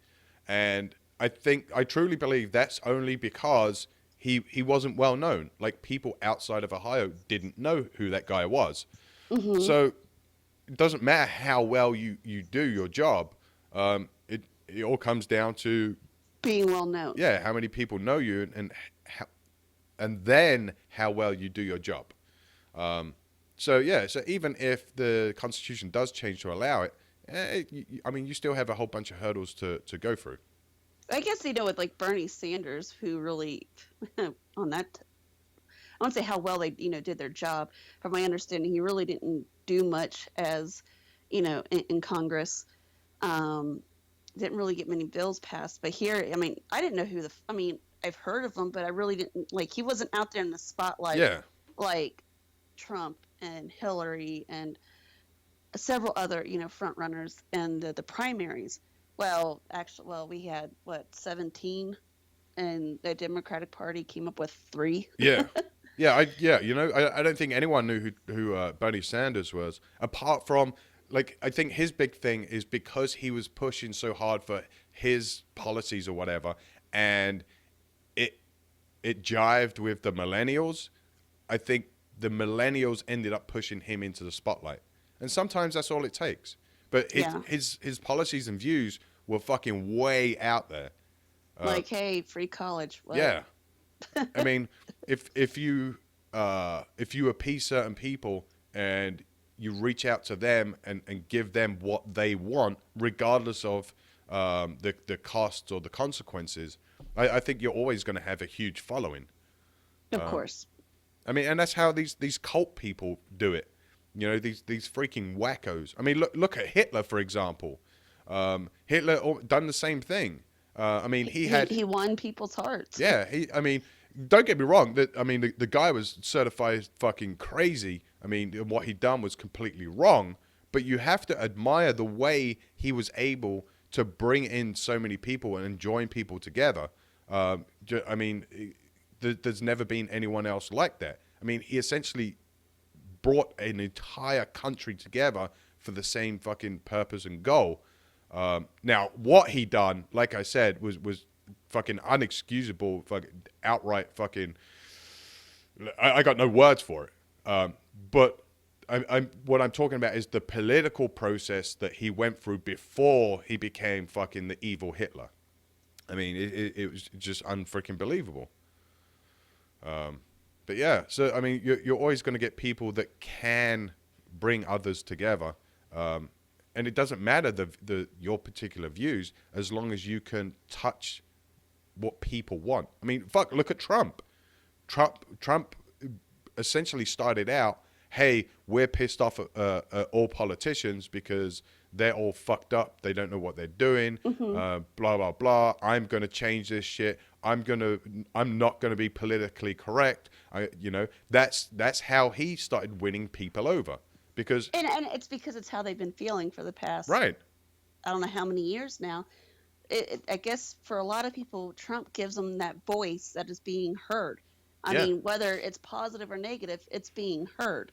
And I truly believe that's only because he wasn't well known. Like, people outside of Ohio didn't know who that guy was. Mm-hmm. So it doesn't matter how well you do your job. It all comes down to, Being well known. yeah, how many people know you, and then how well you do your job. So even if the Constitution does change to allow it, I mean, you still have a whole bunch of hurdles to go through. I guess, with like Bernie Sanders, who really, on that, I won't say how well they, did their job. From my understanding, he really didn't do much as, in Congress. Didn't really get many bills passed. But here, I mean, I didn't know who I've heard of him, but I really didn't, he wasn't out there in the spotlight. Yeah. Like Trump and Hillary and several other, front runners and the primaries. Well, we had 17, and the Democratic Party came up with 3. Yeah. I don't think anyone knew who Bernie Sanders was, apart from, I think his big thing is because he was pushing so hard for his policies or whatever, and it jived with the millennials. I think the millennials ended up pushing him into the spotlight, and sometimes that's all it takes. But his policies and views were fucking way out there. Hey, free college. What? Yeah. I mean, if you appease certain people and you reach out to them and give them what they want, regardless of the costs or the consequences, I think you're always going to have a huge following. Of course. I mean, and that's how these cult people do it. These freaking wackos. I mean, look at Hitler, for example. Hitler done the same thing. I mean, he won people's hearts. Yeah, I mean, don't get me wrong. The guy was certified fucking crazy. I mean, what he done was completely wrong. But you have to admire the way he was able to bring in so many people and join people together. I mean, there's never been anyone else like that. I mean, he essentially brought an entire country together for the same fucking purpose and goal. Now, what he done, like I said, was fucking unexcusable, fucking outright fucking. I got no words for it. But what I'm talking about is the political process that he went through before he became fucking the evil Hitler. I mean, it was just unfreaking believable. But yeah, so I mean, you're always going to get people that can bring others together. And it doesn't matter your particular views as long as you can touch what people want. I mean, look at Trump. Trump essentially started out, hey, we're pissed off at all politicians because they're all fucked up. They don't know what they're doing. Blah, blah, blah. I'm going to change this shit. I'm not going to be politically correct. That's how he started winning people over. Because and it's because it's how they've been feeling for the past, right, I don't know how many years now. I guess for a lot of people, Trump gives them that voice that is being heard. I mean, whether it's positive or negative, it's being heard.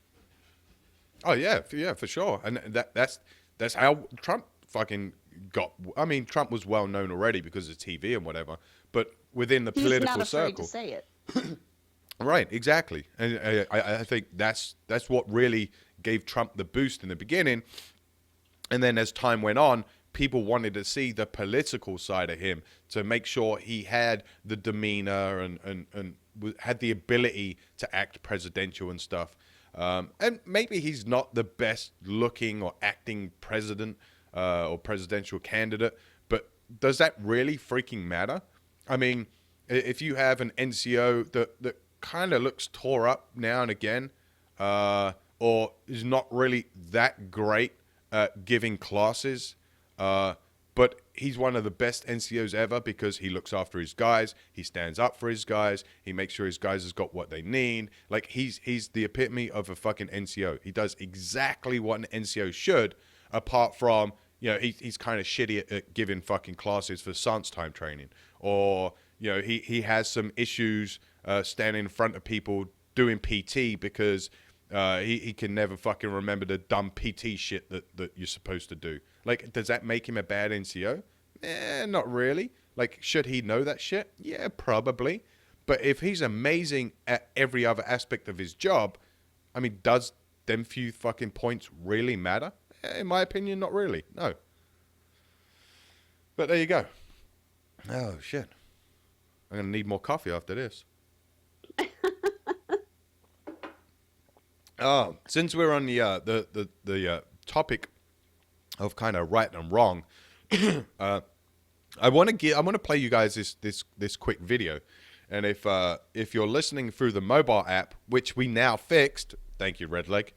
Oh yeah, for sure. And that's how Trump fucking got. I mean, Trump was well known already because of TV and whatever, but within the political circle, to say it. Right, exactly. And I think that's what really gave Trump the boost in the beginning. And then as time went on, people wanted to see the political side of him to make sure he had the demeanor and had the ability to act presidential and stuff. And maybe he's not the best looking or acting president or presidential candidate, but does that really freaking matter? I mean, if you have an NCO that kind of looks tore up now and again, or is not really that great at giving classes, but he's one of the best NCOs ever because he looks after his guys, he stands up for his guys, he makes sure his guys has got what they need. Like, he's the epitome of a fucking NCO. He does exactly what an NCO should, apart from, he's kind of shitty at giving fucking classes for SANS time training. Or, he has some issues standing in front of people doing PT because he can never fucking remember the dumb PT shit that you're supposed to do. Like, does that make him a bad NCO? Not really. Like, should he know that shit? Yeah, probably. But if he's amazing at every other aspect of his job, I mean, does them few fucking points really matter? In my opinion, not really. No. But there you go. Oh, shit. I'm going to need more coffee after this. Since we're on the topic of kind of right and wrong, I want to play you guys this quick video. And if you're listening through the mobile app, which we now fixed, thank you, Redleg,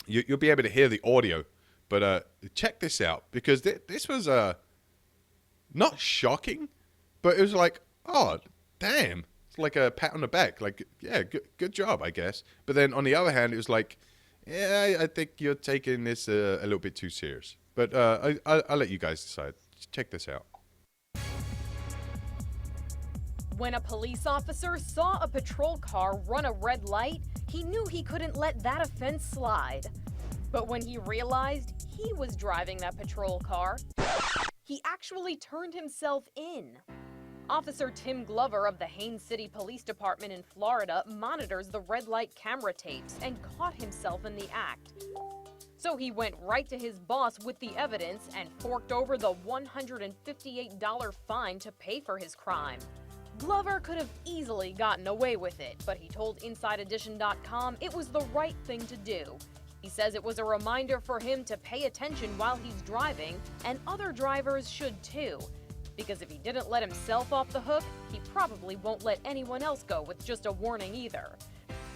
you'll be able to hear the audio. But check this out, because this was not shocking, but it was like, oh, damn. It's like a pat on the back. Like, yeah, good job, I guess. But then on the other hand, it was like, yeah, I think you're taking this a little bit too serious. But I'll let you guys decide. Check this out. When a police officer saw a patrol car run a red light, he knew he couldn't let that offense slide. But when he realized he was driving that patrol car, he actually turned himself in. Officer Tim Glover of the Haines City Police Department in Florida monitors the red light camera tapes and caught himself in the act. So he went right to his boss with the evidence and forked over the $158 fine to pay for his crime. Glover could have easily gotten away with it, but he told InsideEdition.com it was the right thing to do. He says it was a reminder for him to pay attention while he's driving, and other drivers should too. Because if he didn't let himself off the hook, he probably won't let anyone else go with just a warning either.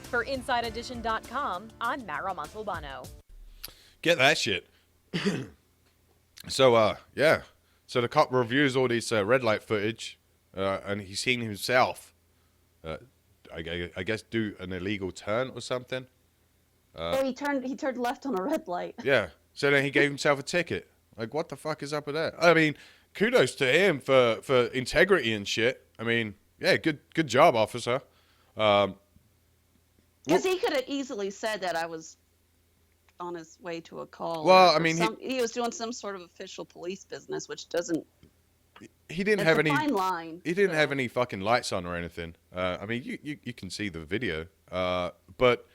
For InsideEdition.com, I'm Mara Montalbano. Get that shit. So, yeah. So the cop reviews all this red light footage, and he's seen himself, I guess, do an illegal turn or something. Oh, he turned left on a red light. Yeah. So then he gave himself a ticket. Like, what the fuck is up with that? I mean, kudos to him for integrity and shit. I mean, yeah, good job, officer. Because he could have easily said that I was on his way to a call. Well, or I mean, he was doing some sort of official police business, which doesn't. he didn't It's have a any. fine line. He didn't have so. any fucking lights on or anything. I mean, you can see the video. But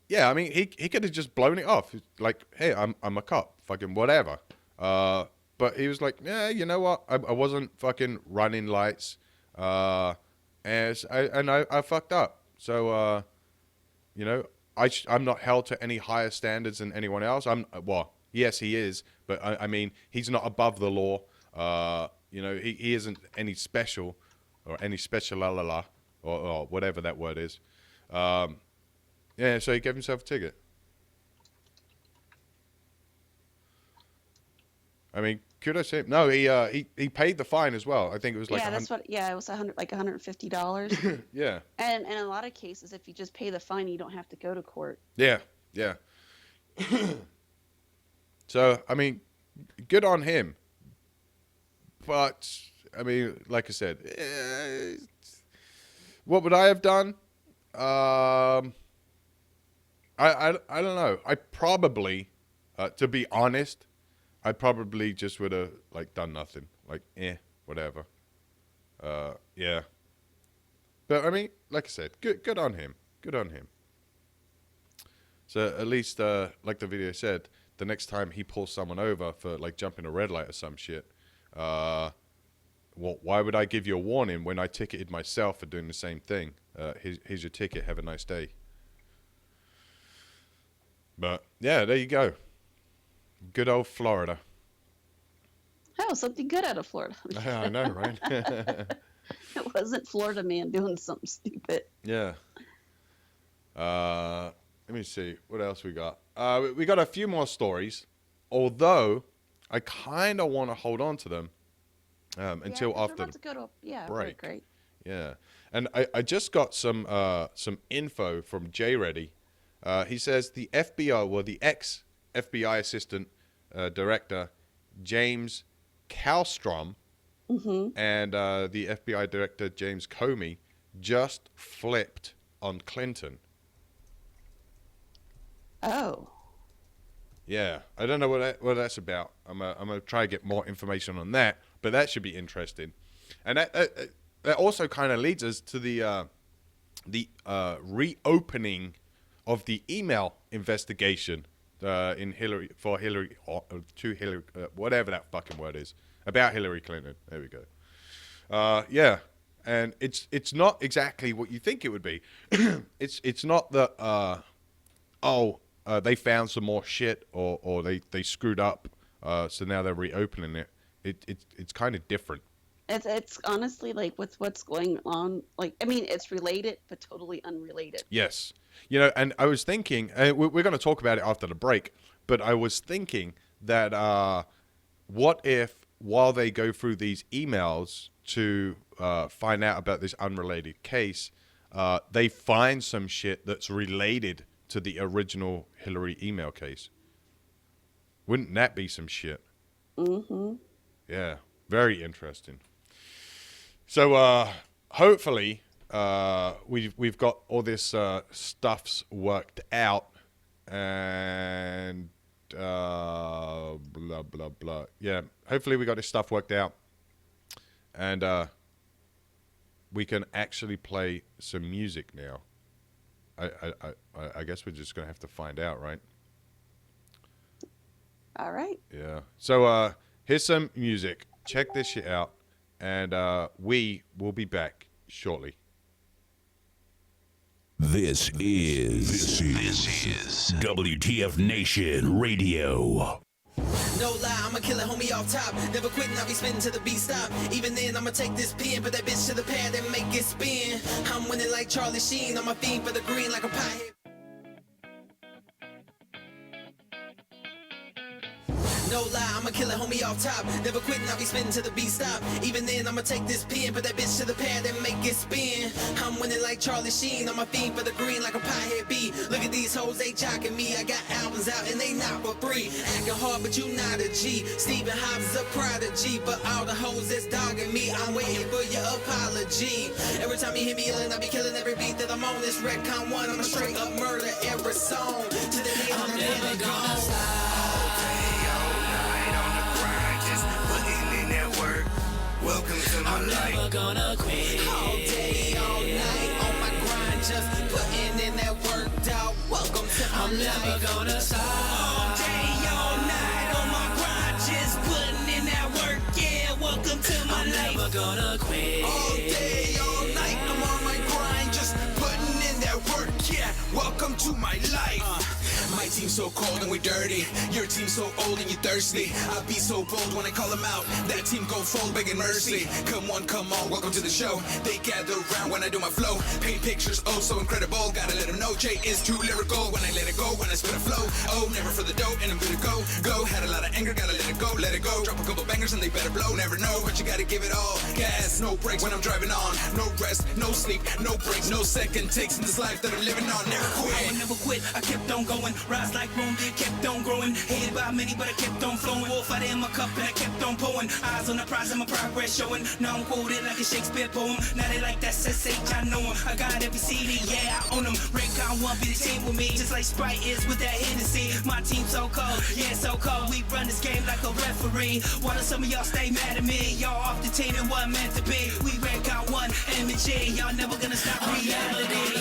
yeah, I mean, he could have just blown it off. Like, hey, I'm a cop. Fucking whatever. But he was like, yeah, you know what? I wasn't fucking running lights. And I fucked up. So, you know, I'm not held to any higher standards than anyone else. Well, yes, he is, but I mean, he's not above the law. You know, he isn't any special or any special or whatever that word is. Yeah, so he gave himself a ticket. I mean, kudos to him. No, he paid the fine as well. I think it was like Yeah, that's what. Yeah, it was $150. Yeah. And in a lot of cases, if you just pay the fine, you don't have to go to court. Yeah. So, I mean, good on him. But, I mean, like I said, what would I have done? I don't know. I probably, to be honest, I probably just would have, like, done nothing. Like, whatever. Yeah. But, I mean, like I said, good on him. Good on him. So, at least, like the video said, the next time he pulls someone over for, like, jumping a red light or some shit, well, why would I give you a warning when I ticketed myself for doing the same thing? Here's your ticket. Have a nice day. But, yeah, there you go. Good old Florida. Oh, something good out of Florida. I know, right? It wasn't Florida man doing something stupid. Yeah. Let me see. What else we got? We got a few more stories, although I kind of want to hold on to them until yeah, 'cause after we're about to go to break. Great. Yeah. And I just got some info from J Ready. He says the FBI, well, the ex-FBI assistant director, James Kallstrom, and the FBI director, James Comey, just flipped on Clinton. Oh. Yeah, I don't know what that's about. I'm gonna try to get more information on that, but that should be interesting. And that also kind of leads us to the reopening of the email investigation in Hillary for Hillary to Hillary, whatever that fucking word is, about Hillary Clinton. There we go. Yeah, and it's not exactly what you think it would be. it's not that they found some more shit or they screwed up, so now they're reopening it. It's kind of different. It's honestly like with what's going on. Like, I mean, it's related but totally unrelated. Yes. You know, and I was thinking, we're going to talk about it after the break, but I was thinking that what if while they go through these emails to find out about this unrelated case, they find some shit that's related to the original Hillary email case? Wouldn't that be some shit? Mm-hmm. Yeah, very interesting. So hopefully we've got all this stuffs worked out, and blah blah blah. Yeah, hopefully we got this stuff worked out, and we can actually play some music now. I guess we're just gonna have to find out, right? All right. Yeah. So here's some music. Check this shit out. And we will be back shortly. This is WTF Nation Radio. No lie, I'ma kill it, homie, off top. Never quitting, I'll be spinning till the beat stop. Even then, I'ma take this pen, put that bitch to the pad and make it spin. I'm winning like Charlie Sheen, I'm a fiend for the green like a pothead. No lie, I'ma kill it, homie, off top. Never quitting, I'll be spinning till the beat stop. Even then, I'ma take this pen, put that bitch to the pad and make it spin. I'm winning like Charlie Sheen, I'm a fiend for the green like a pothead bee. Look at these hoes, they jocking me. I got albums out and they not for free. Acting hard, but you not a G. Stephen Hobbs is a prodigy. For all the hoes that's dogging me, I'm waiting for your apology. Every time you hear me yelling, I be killing every beat that I'm on. This Redcon 1, I'ma straight up murder every song. To the day I'm never gonna stop. Welcome to my life. I'm never gonna quit. All day, all night, on my grind, just putting in that work, dog. Welcome to my life. I'm never gonna stop. All day, all night, on my grind, just putting in that work, yeah. Welcome to my life. I'm never gonna quit. All day, all night, I'm on my grind, just putting in that work, yeah. Welcome to my life. My team's so cold and we dirty. Your team's so old and you thirsty. I be so bold when I call them out. That team go fold, begging mercy. Come on, welcome to the show. They gather around when I do my flow. Paint pictures, oh so incredible. Gotta let them know Jay is too lyrical. When I let it go, when I spit a flow. Oh, never for the dough, and I'm gonna go. Had a lot of anger, gotta let it go. Drop a couple bangers and they better blow. Never know, but you gotta give it all. Gas, no brakes when I'm driving on. No rest, no sleep, no breaks, no second takes in this life that I'm living on. Never quit. I would never quit, I kept on going. Rise like room, kept on growing. Hated by many, but I kept on flowing. Wolf out in my cup and I kept on pouring. Eyes on the prize and my progress showing. Now I'm quoted like a Shakespeare poem. Now they like that SSH, I know him. I got every CD, yeah, I own them. Redcon 1 be the team with me, just like Sprite is with that Hennessy. My team so cold, yeah, so cold. We run this game like a referee. Why do some of y'all stay mad at me? Y'all off the team and wasn't meant to be. We Redcon 1, M&G. Y'all never gonna stop reality.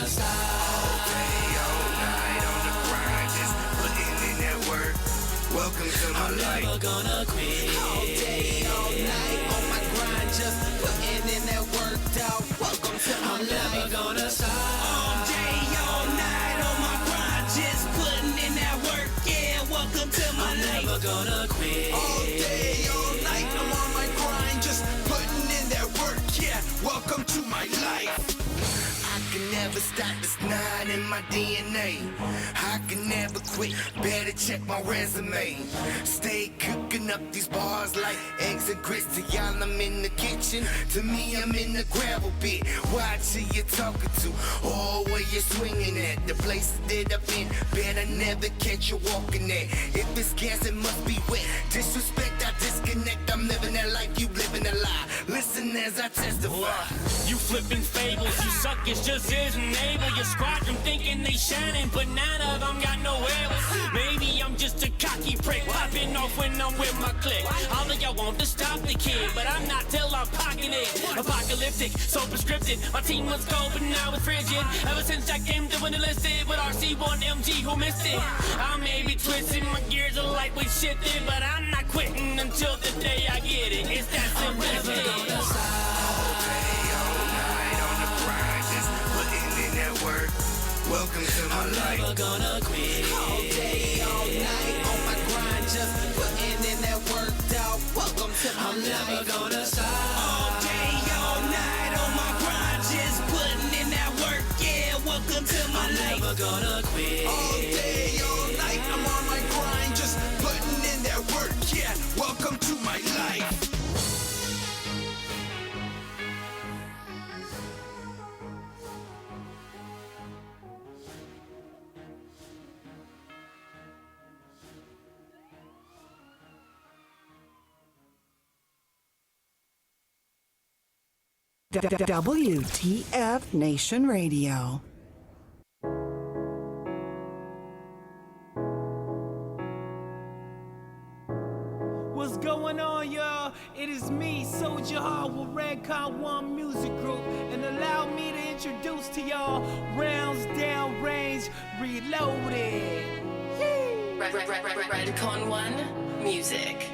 Welcome to my life. I'm never gonna quit. All day, all night, on my grind, just putting in that work, dog. Welcome to my life. I'm never gonna stop. All day, all night, on my grind, just putting in that work, yeah. Welcome to my life. I'm never gonna quit. All day, all night, I'm on my grind, just putting in that work, yeah. Welcome to my life. I can never stop, it's not in my DNA. I can never quit, better check my resume. Stay cooking up these bars like eggs and grits. To y'all, I'm in the kitchen. To me, I'm in the gravel pit. Watch who you talking to, or where you swinging at. The places that I've been, better never catch you walking there. If it's gas, it must be wet. Disrespect, I disconnect. I'm living that life, you living a lie. Listen listen as I testify. You flipping fables, you suckers just isn't able. Your squadron thinking they shining, but none of them got no elbows. Maybe I'm just a cocky prick, popping off when I'm with my clique. All of y'all want to stop the kid, but I'm not till I'm pocketing it. Apocalyptic, so prescripted. My team was cold, but now it's frigid. Ever since I came to win enlisted with RC1MG, who missed it? I may be twisting, my gears are lightweight shifted, but I'm not quitting until the day I get it. It's that simplistic. Welcome to my life. Never gonna quit. All day, all night on my grind, just putting in that work, dog. Welcome to my life. I'm never gonna stop. All day, all night on my grind, just putting in that work, yeah. Welcome to my life. I'm never gonna quit. All day, all night, I'm on my grind, just putting in that work, yeah. Welcome to my life. WTF Nation Radio. What's going on, y'all? It is me, Soldier Hall with Redcon One Music Group, and allow me to introduce to y'all Rounds Down Range Reloaded. Redcon One Music.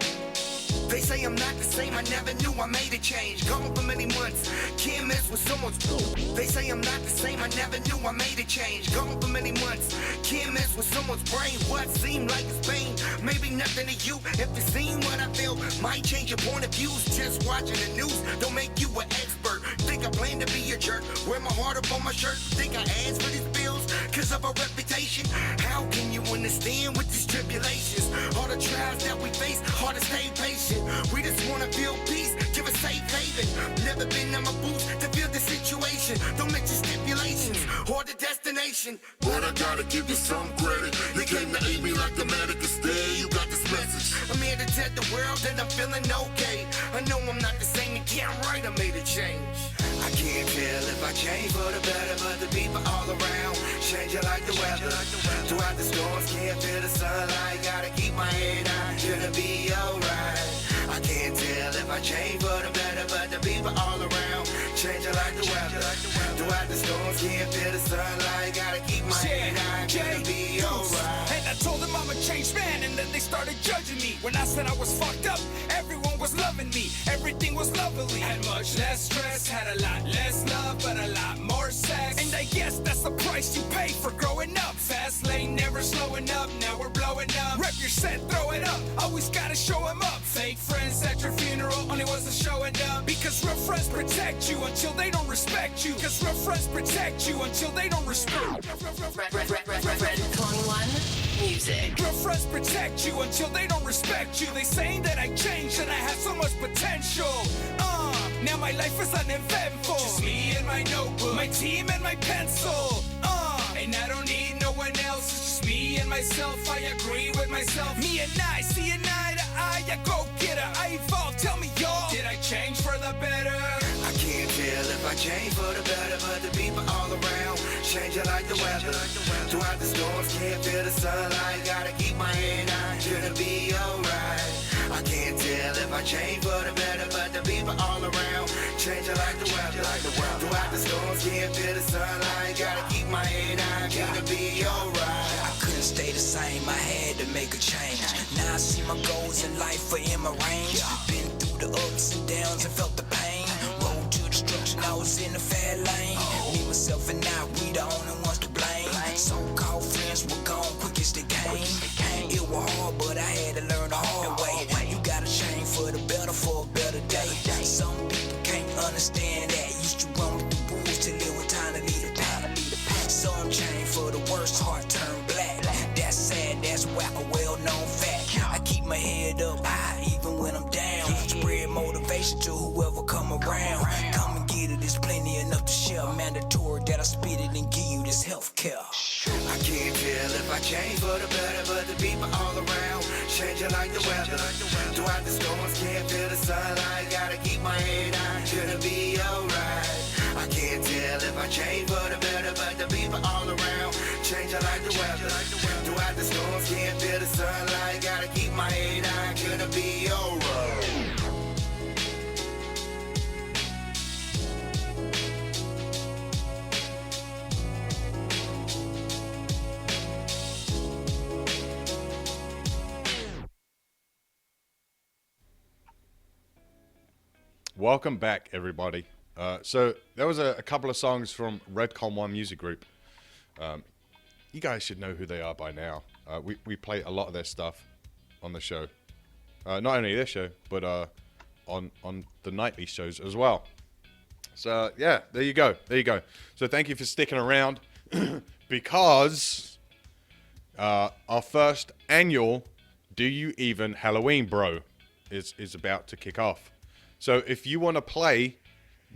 They say I'm not the same, I never knew I made a change. Gone for many months, can't mess with someone's boo. They say I'm not the same, I never knew I made a change. Gone for many months, can't mess with someone's brain. What seemed like it's pain, maybe nothing to you. If you seen what I feel, might change your point of view. Just watching the news don't make you an expert. Think I plan to be a jerk, wear my heart up on my shirt. Think I asked for these bills, cause of a reputation. How can you understand with these tribulations? All the trials that we face, hard to stay patient. We just wanna feel peace, give a safe haven. Never been in my boots to feel the situation. Don't mention stipulations or the destination. But I gotta give you some credit. You came to aid me like the medic stay. You got this message. I'm here to tell the world that I'm feeling okay. I know I'm not the same, and yeah, I'm right, I made a change. I can't tell if I change for the better, but the people all around changing like the weather. Throughout the storms, can't feel the sunlight. Gotta keep my head high, gonna be alright. I can't tell if I change for the better, but the people all around changing like the weather. Throughout the storms, can't feel the sunlight. Gotta keep my head high, gonna be alright. And I told them I'm a changed man, and then they started judging me. When I said I was fucked up, everyone was loving me. Everything was lovely. Had much less stress, had a lot less love, but a lot more sex. And I guess that's the price you pay for growing up. Fast lane, never slowing up, now we're blowing up. Rep your set, throw it up, always gotta show 'em up. Fake friends at your funeral, only wasn't showing up. Because real friends protect you until they don't respect you. Because real friends protect you until they don't respect. Redcon One Music. Real friends protect you until they don't respect you. They saying that I changed and I have so much potential. Now my life is uneventful. Just me and my notebook, my team and my pencil. And I don't need no one else. It's just me and myself. I agree with myself. Me and I, see an eye to eye. I go get her. I evolve. Tell me, y'all, did I change for the better? I can't tell if I change for the better, but the people all around changing like the weather. Throughout the storms, can't feel the sunlight. Gotta keep my head high, gonna be alright. I can't tell if I change for the better, but the people all around changing like the weather. Throughout the storms, can't feel the sunlight. Gotta keep my head high, gonna be alright. I couldn't stay the same, I had to make a change. Now I see my goals in life are in my range. Been through the ups and downs and felt the pain. Road to destruction, I was in the fat lane. Me, myself, and I, we the only ones to blame. So-called friends were gone quick as they came. It was hard, but I had to learn the hard way. You gotta change for the better, for a better day. Some people can't understand that. Used to run with the wolves till it was time to leave the pack. Some change for the worst, heart turned black. That's sad, that's whack, a well-known fact. I keep my head up high even when I'm down. Spread motivation to whoever come around. Come and get it, there's plenty enough to share. Mandatory that I spit it and give you this health care. I can't tell if I change for the better, but the people all around changing like the weather. Throughout the storms, can't feel the sunlight. Gotta keep my head high, gonna change for the better, but the people all around change like the weather. Throughout the storms, can't feel the sunlight. Gotta keep my head high, gonna be alright. Welcome back, everybody. So there was a couple of songs from Redcon One Music Group. You guys should know who they are by now. We play a lot of their stuff on the show. Not only this show, but on the nightly shows as well. So yeah, there you go. So thank you for sticking around because our first annual Do You Even Halloween Bro is about to kick off. So if you want to play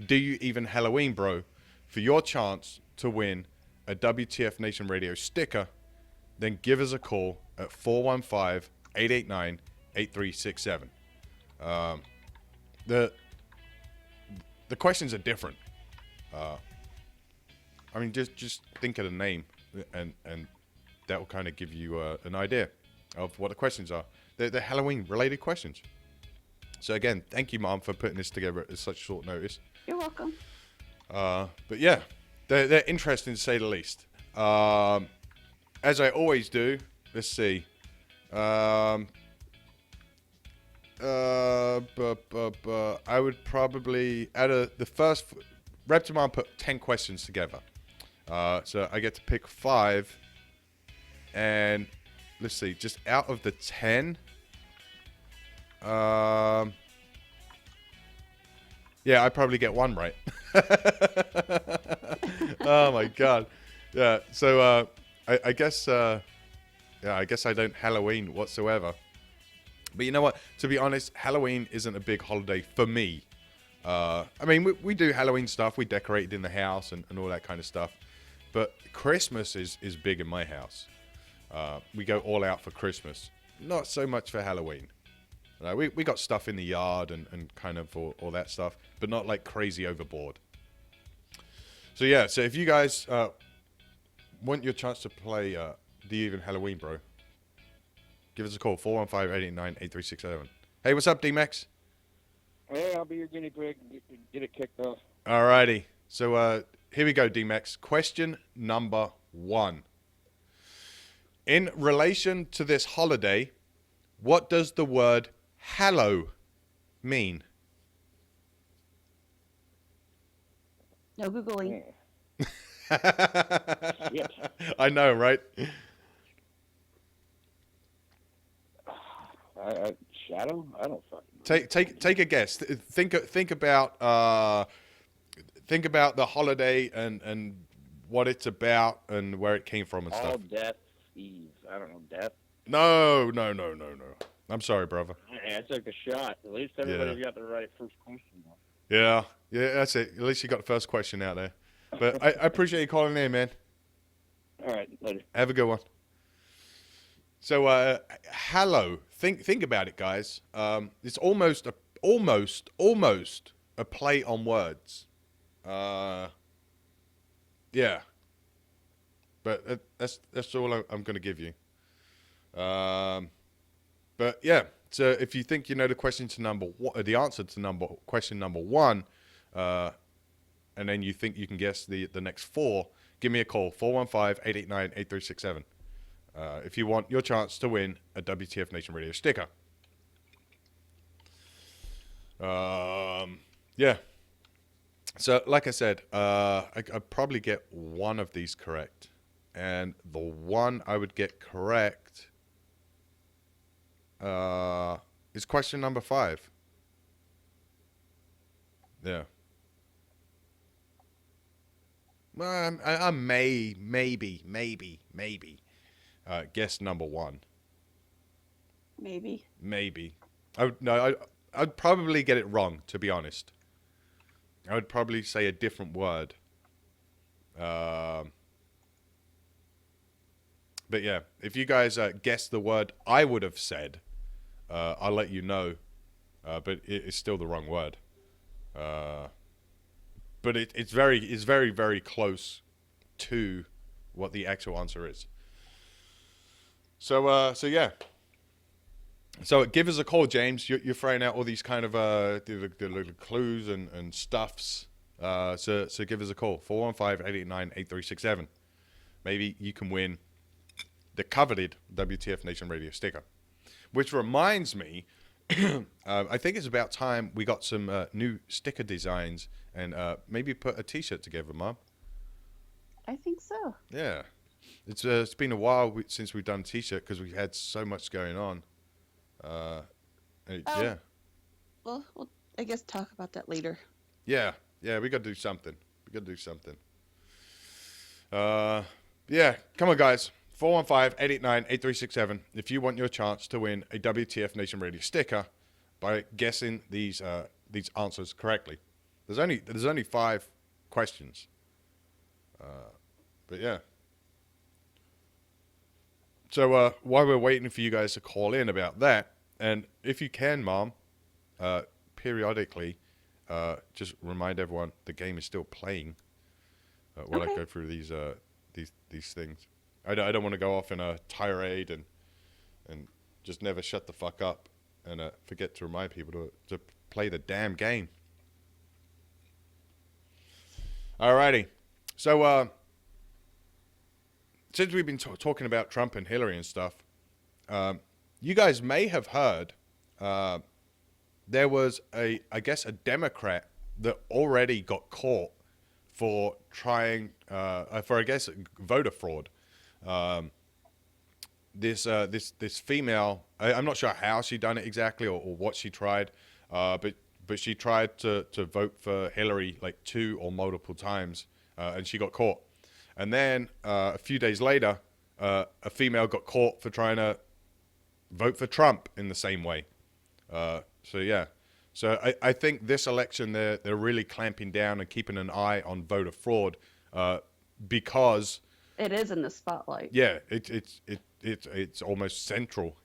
Do You Even Halloween Bro for your chance to win a WTF Nation Radio sticker, then give us a call at 415-889-8367. The questions are different. I mean, just think of the name and that will kind of give you an idea of what the questions are. They're Halloween related questions. So again, thank you, Mom, for putting this together at such short notice. You're welcome. But yeah, they're interesting to say the least. As I always do, let's see. I would probably, out of the first, Reptimon put 10 questions together. So I get to pick 5. And let's see, just out of the 10... yeah, I probably get 1 right. Oh my god. Yeah, so I guess I guess I don't Halloween whatsoever. But you know what? To be honest, Halloween isn't a big holiday for me. I mean, we do Halloween stuff. We decorated in the house and all that kind of stuff. But Christmas is big in my house. We go all out for Christmas. Not so much for Halloween. We got stuff in the yard and kind of all that stuff, but not like crazy overboard. So yeah, so if you guys want your chance to play The Even Halloween Bro, give us a call, 415-889-8367. Hey, what's up, D-Max? Hey, I'll be your guinea pig. Get it kicked off. Alrighty. So here we go, D-Max. Question number 1. In relation to this holiday, what does the word hallow mean? No Googling. I know, right? Shadow? I don't fucking know. Take a guess. Think about the holiday and what it's about and where it came from and stuff. All Death Eve. I don't know, death? No. I'm sorry, brother. Yeah, I took a shot. At least everybody's got the right first question. Yeah, that's it. At least you got the first question out there. But I appreciate you calling in, man. All right, later. Have a good one. So, hallow. Think about it, guys. It's almost a play on words. Yeah. But that's all I'm going to give you. But yeah. So if you think you know the the answer to question number 1, and then you think you can guess the next 4, give me a call, 415-889-8367. If you want your chance to win a WTF Nation Radio sticker. Yeah. So like I said, I'd probably get one of these correct. And the one I would get correct is question number 5. Yeah. Well, I maybe guess number 1. Maybe. I'd probably get it wrong, to be honest. I would probably say a different word. But yeah, if you guys guess the word I would have said, I'll let you know. But it's still the wrong word. but it's very, very close to what the actual answer is. So yeah. So give us a call, James. You're throwing out all these kind of the little clues and stuffs. So give us a call, 415-889-8367. Maybe you can win the coveted WTF Nation Radio sticker. Which reminds me, I think it's about time we got some new sticker designs and maybe put a T-shirt together, Mom. I think so. Yeah. It's been a while since we've done a T-shirt because we had so much going on. Yeah. Well, we'll, I guess talk about that later. Yeah, we got to do something. Yeah, come on, guys. 415-889-8367 if you want your chance to win a WTF Nation Radio sticker by guessing these answers correctly. There's only 5 questions. But yeah. So while we're waiting for you guys to call in about that, and if you can, Mom, periodically, just remind everyone the game is still playing while I go through these things. I don't want to go off in a tirade and just never shut the fuck up and forget to remind people to play the damn game. Alrighty, so since we've been talking about Trump and Hillary and stuff, you guys may have heard there was a Democrat that already got caught for trying voter fraud. This female, I'm not sure how she done it exactly or what she tried, but she tried to vote for Hillary like 2 or multiple times, and she got caught. And then a few days later, a female got caught for trying to vote for Trump in the same way. So yeah. So I think this election they're really clamping down and keeping an eye on voter fraud because it is in the spotlight. Yeah, it's almost central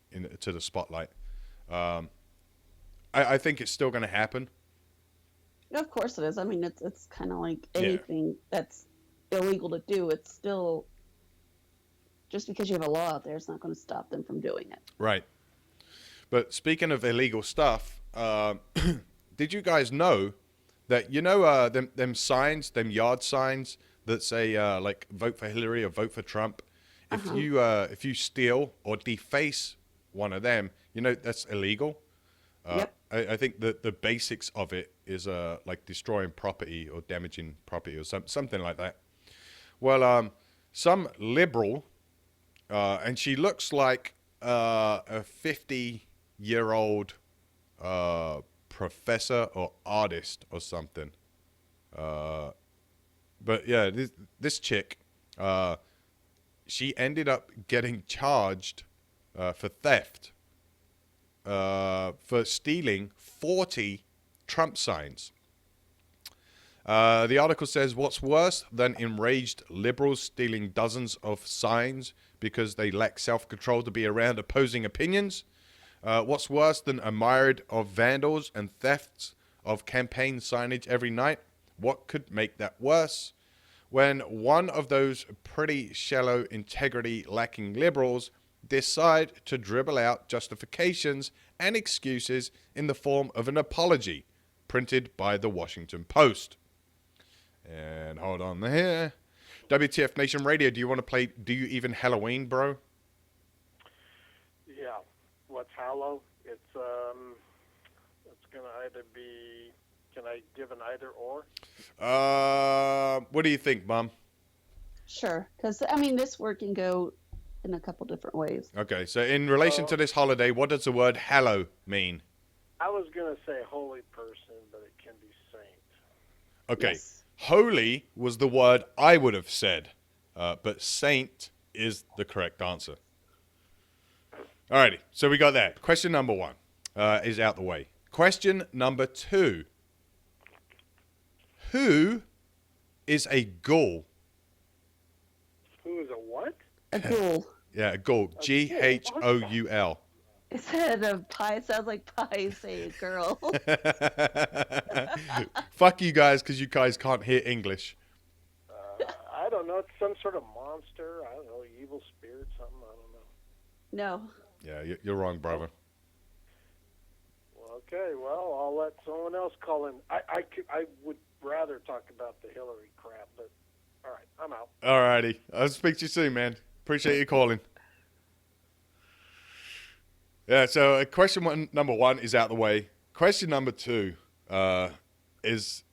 to the spotlight. I think it's still going to happen. Of course it is. I mean, it's kind of like anything that's illegal to do. It's still, just because you have a law out there, it's not going to stop them from doing it. Right. But speaking of illegal stuff, did you guys know that, them signs, them yard signs that say like vote for Hillary or vote for Trump? If you steal or deface one of them, that's illegal. Yep. I think that the basics of it is like destroying property or damaging property or something like that. Well, some liberal, and she looks like a 50-year-old professor or artist or something. But yeah, this chick, she ended up getting charged for theft for stealing 40 Trump signs. The article says, what's worse than enraged liberals stealing dozens of signs because they lack self-control to be around opposing opinions? What's worse than a myriad of vandals and thefts of campaign signage every night? What could make that worse? When one of those pretty shallow, integrity-lacking liberals decide to dribble out justifications and excuses in the form of an apology printed by the Washington Post. And hold on there. WTF Nation Radio, do you want to play Do You Even Halloween, bro? Yeah. What's Hallow? It's going to either be, can I give an either or? What do you think, Mom? Sure, because, I mean, this word can go in a couple different ways. Okay, so in relation to this holiday, what does the word hallow mean? I was going to say holy person, but it can be saint. Okay, Yes. Holy was the word I would have said, but saint is the correct answer. Alrighty, so we got that. Question number 1 is out the way. Question number 2. Who is a ghoul? Who is a what? A ghoul. Yeah, a ghoul. Ghoul. It said pie. Sounds like pie say girl. Fuck you guys, because you guys can't hear English. I don't know. It's some sort of monster. I don't know, evil spirit, something. I don't know. No. Yeah, you're wrong, brother. Well, okay, well, I'll let someone else call in. I would rather talk about the Hillary crap, but all right, I'm out. Alrighty. I'll speak to you soon, man. Appreciate you calling. Yeah, so number one is out the way. Question number two is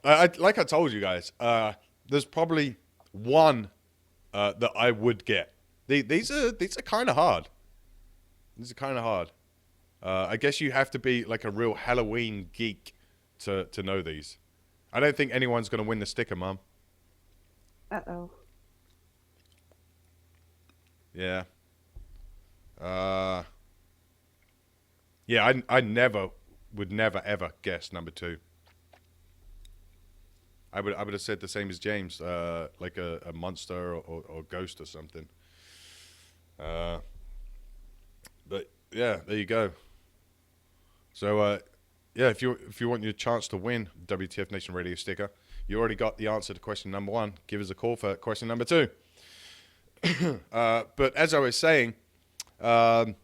like I told you guys, there's probably one that I would get. These are kind of hard. These are kind of hard. I guess you have to be like a real Halloween geek to know these. I don't think anyone's going to win the sticker, Mum. Uh-oh. Yeah. Yeah, I would never ever guess number two. I would have said the same as James, like a monster or ghost or something. But yeah, there you go. So yeah, if you want your chance to win WTF Nation Radio sticker, you already got the answer to question number one. Give us a call for question number two. But as I was saying, when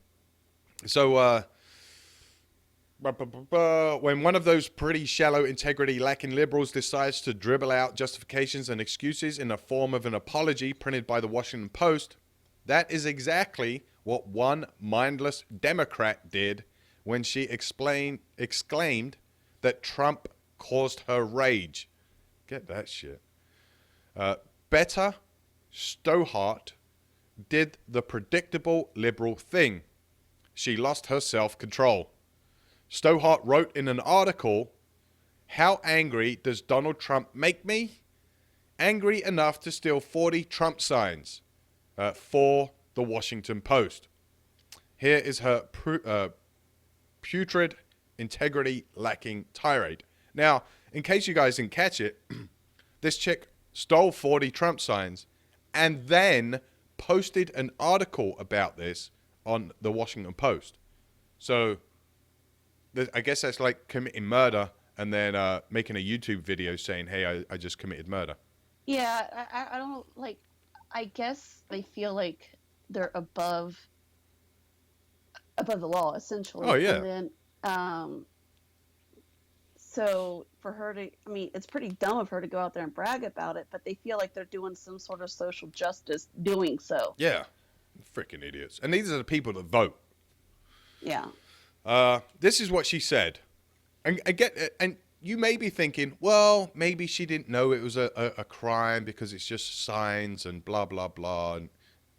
one of those pretty shallow, integrity-lacking liberals decides to dribble out justifications and excuses in the form of an apology printed by the Washington Post, that is exactly what one mindless Democrat did when she exclaimed that Trump caused her rage. Get that shit. Betta Stohart did the predictable liberal thing. She lost her self-control. Stohart wrote in an article, "How angry does Donald Trump make me? Angry enough to steal 40 Trump signs," for the Washington Post. Here is her putrid, integrity-lacking tirade. Now, in case you guys didn't catch it, this chick stole 40 Trump signs and then posted an article about this on the Washington Post. So I guess that's like committing murder and then making a YouTube video saying, hey, I just committed murder. Yeah, I don't, like, I guess they feel like they're above the law, essentially. Oh, yeah. And then, so for her to, I mean, it's pretty dumb of her to go out there and brag about it, but they feel like they're doing some sort of social justice doing so. Yeah. Freaking idiots. And these are the people that vote. Yeah. This is what she said. And you may be thinking, well, maybe she didn't know it was a crime because it's just signs and blah, blah, blah. And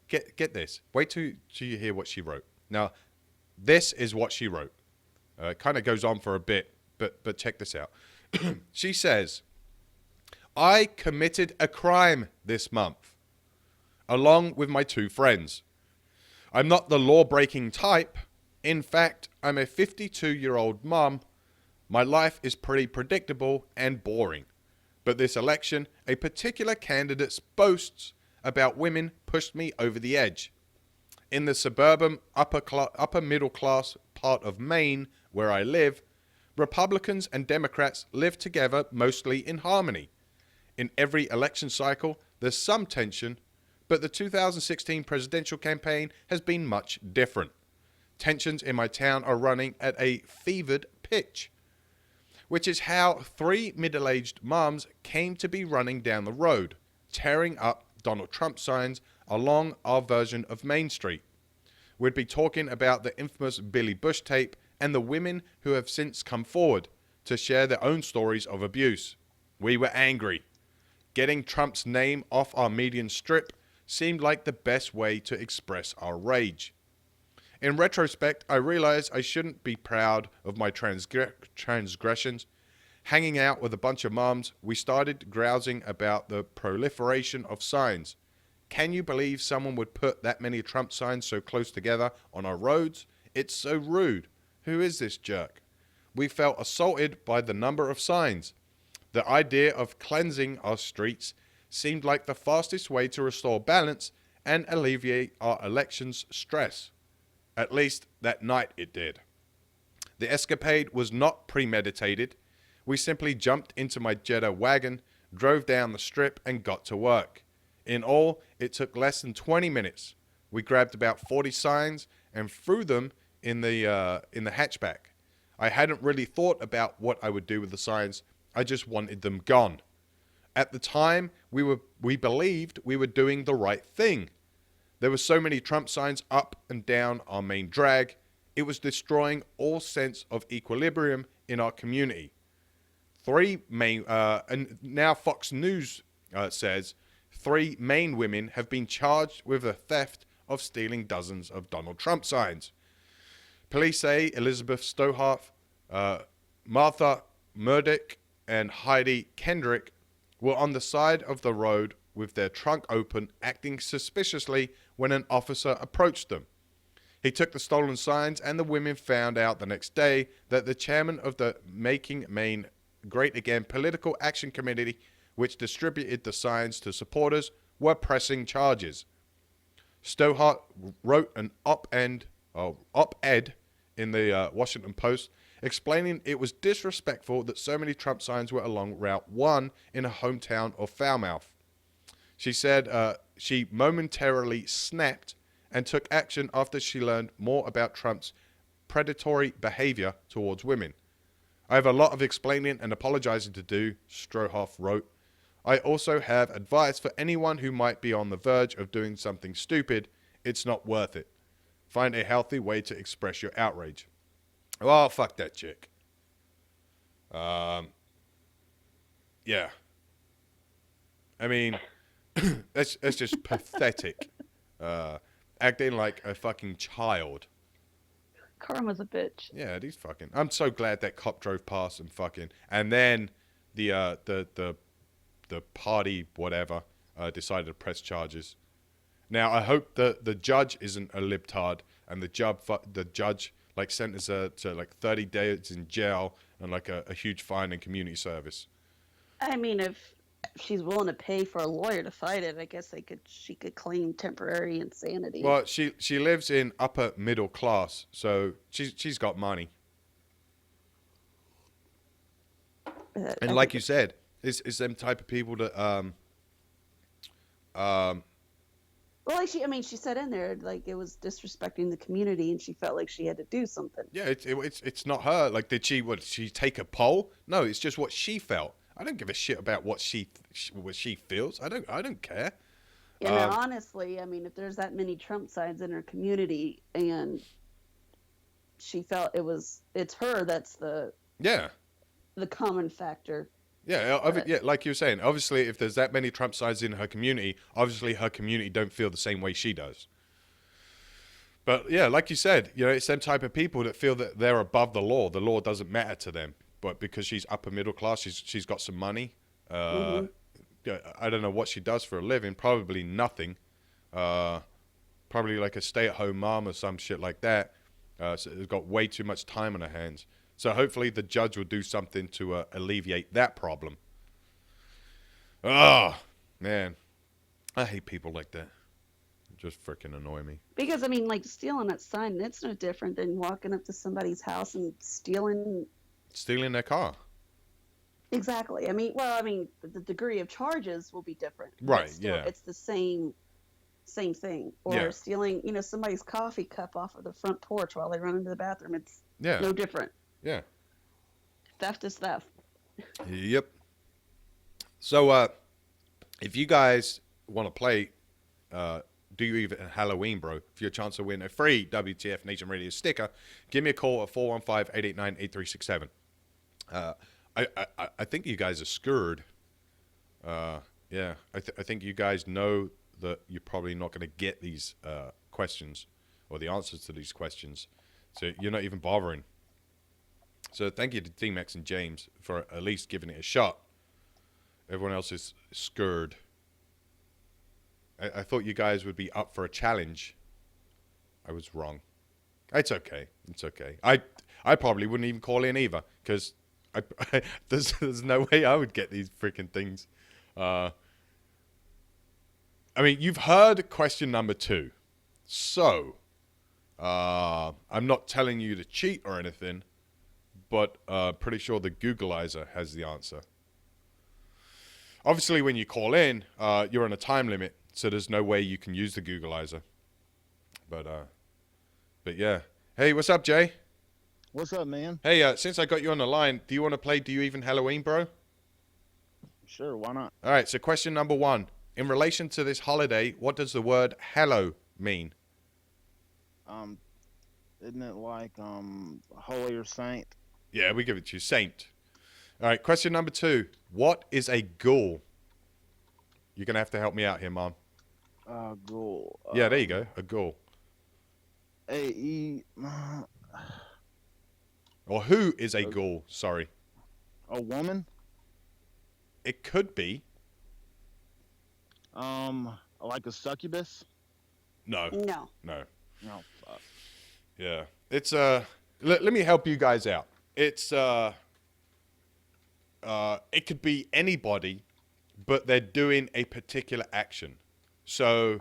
get this. Wait till you hear what she wrote. Now, this is what she wrote. It kind of goes on for a bit, but check this out. She says, I committed a crime this month, along with my two friends. I'm not the law-breaking type. In fact, I'm a 52-year-old mom. My life is pretty predictable and boring. But this election, a particular candidate's boasts about women pushed me over the edge. In the suburban upper middle class part of Maine, where I live, Republicans and Democrats live together mostly in harmony. In every election cycle, there's some tension, but the 2016 presidential campaign has been much different. Tensions in my town are running at a fevered pitch, which is how three middle-aged moms came to be running down the road, tearing up Donald Trump signs along our version of Main Street. We'd be talking about the infamous Billy Bush tape and the women who have since come forward to share their own stories of abuse. We were angry. Getting Trump's name off our median strip seemed like the best way to express our rage. In retrospect, I realized I shouldn't be proud of my transgressions. Hanging out with a bunch of moms, we started grousing about the proliferation of signs. Can you believe someone would put that many Trump signs so close together on our roads? It's so rude. Who is this jerk? We felt assaulted by the number of signs. The idea of cleansing our streets seemed like the fastest way to restore balance and alleviate our election's stress. At least that night it did. The escapade was not premeditated. We simply jumped into my Jetta wagon, drove down the strip, and got to work. In all, it took less than 20 minutes. We grabbed about 40 signs and threw them in the hatchback. I hadn't really thought about what I would do with the signs. I just wanted them gone. At the time, we believed we were doing the right thing. There were so many Trump signs up and down our main drag. It was destroying all sense of equilibrium in our community. And now Fox News says 3 Maine women have been charged with the theft of stealing dozens of Donald Trump signs. Police say Elizabeth Stohart, Martha Murdoch, and Heidi Kendrick were on the side of the road with their trunk open, acting suspiciously when an officer approached them. He took the stolen signs, and the women found out the next day that the chairman of the Making Maine Great Again Political Action Committee, which distributed the signs to supporters, were pressing charges. Stohart wrote an op-ed in the Washington Post explaining it was disrespectful that so many Trump signs were along Route 1 in her hometown of Falmouth. She said she momentarily snapped and took action after she learned more about Trump's predatory behavior towards women. I have a lot of explaining and apologizing to do, Strohoff wrote. I also have advice for anyone who might be on the verge of doing something stupid. It's not worth it. Find a healthy way to express your outrage. Well, fuck that chick. Yeah. I mean, that's just pathetic. Acting like a fucking child. Karma's a bitch. Yeah, he's fucking. I'm so glad that cop drove past and fucking. And then the party whatever decided to press charges. Now I hope the judge isn't a libtard and the judge like sentenced her to like 30 days in jail and like a huge fine and community service. I mean, if she's willing to pay for a lawyer to fight it, I guess she could claim temporary insanity. Well, she lives in upper middle class, so she's got money. And like you said, it's them type of people that well, like she said in there, like it was disrespecting the community, and she felt like she had to do something. Yeah, it's not her. Like, did she take a poll? No, it's just what she felt. I don't give a shit about what she feels. I don't care. Yeah, no, honestly, I mean, if there's that many Trump signs in her community, and she felt it's her that's the common factor. Yeah, yeah, like you were saying, obviously, if there's that many Trump signs in her community, obviously her community don't feel the same way she does. But yeah, like you said, it's them type of people that feel that they're above the law. The law doesn't matter to them. But because she's upper middle class, she's got some money. I don't know what she does for a living. Probably nothing. Probably like a stay-at-home mom or some shit like that. So she's got way too much time on her hands. So hopefully the judge will do something to alleviate that problem. Oh, man. I hate people like that. They just freaking annoy me. Because, I mean, like, stealing that sign, that's no different than walking up to somebody's house and stealing their car. Exactly. I mean, the degree of charges will be different. Right, Still, yeah. It's the same thing. Or stealing, somebody's coffee cup off of the front porch while they run into the bathroom. It's no different. Yeah. Theft is theft. Yep. So, if you guys want to play, Do You Even Halloween, bro? For your chance to win a free WTF Nation Radio sticker, give me a call at 415-889-8367. I think you guys are scared. Yeah, I think you guys know that you're probably not going to get these questions or the answers to these questions, so you're not even bothering. So thank you to D-Max and James for at least giving it a shot. Everyone else is scared. I thought you guys would be up for a challenge. I was wrong. It's okay. It's okay. I probably wouldn't even call in either, because there's no way I would get these freaking things. I mean, you've heard question number 2. So, I'm not telling you to cheat or anything, but pretty sure the Googleizer has the answer. Obviously, when you call in, you're on a time limit, so there's no way you can use the Googleizer. But yeah. Hey, what's up, Jay? What's up, man? Hey, since I got you on the line, do you want to play Do You Even Halloween, bro? Sure, why not? All right, so question number 1. In relation to this holiday, what does the word hello mean? Isn't it like holy or saint? Yeah, we give it to you, saint. All right, question number 2. What is a ghoul? You're going to have to help me out here, Mom. Ghoul. Yeah, there you go, a ghoul. Or who is a ghoul? Sorry. A woman? It could be. Like a succubus? No. No. No. Oh, fuck. Yeah. It's let me help you guys out. It's it could be anybody, but they're doing a particular action. So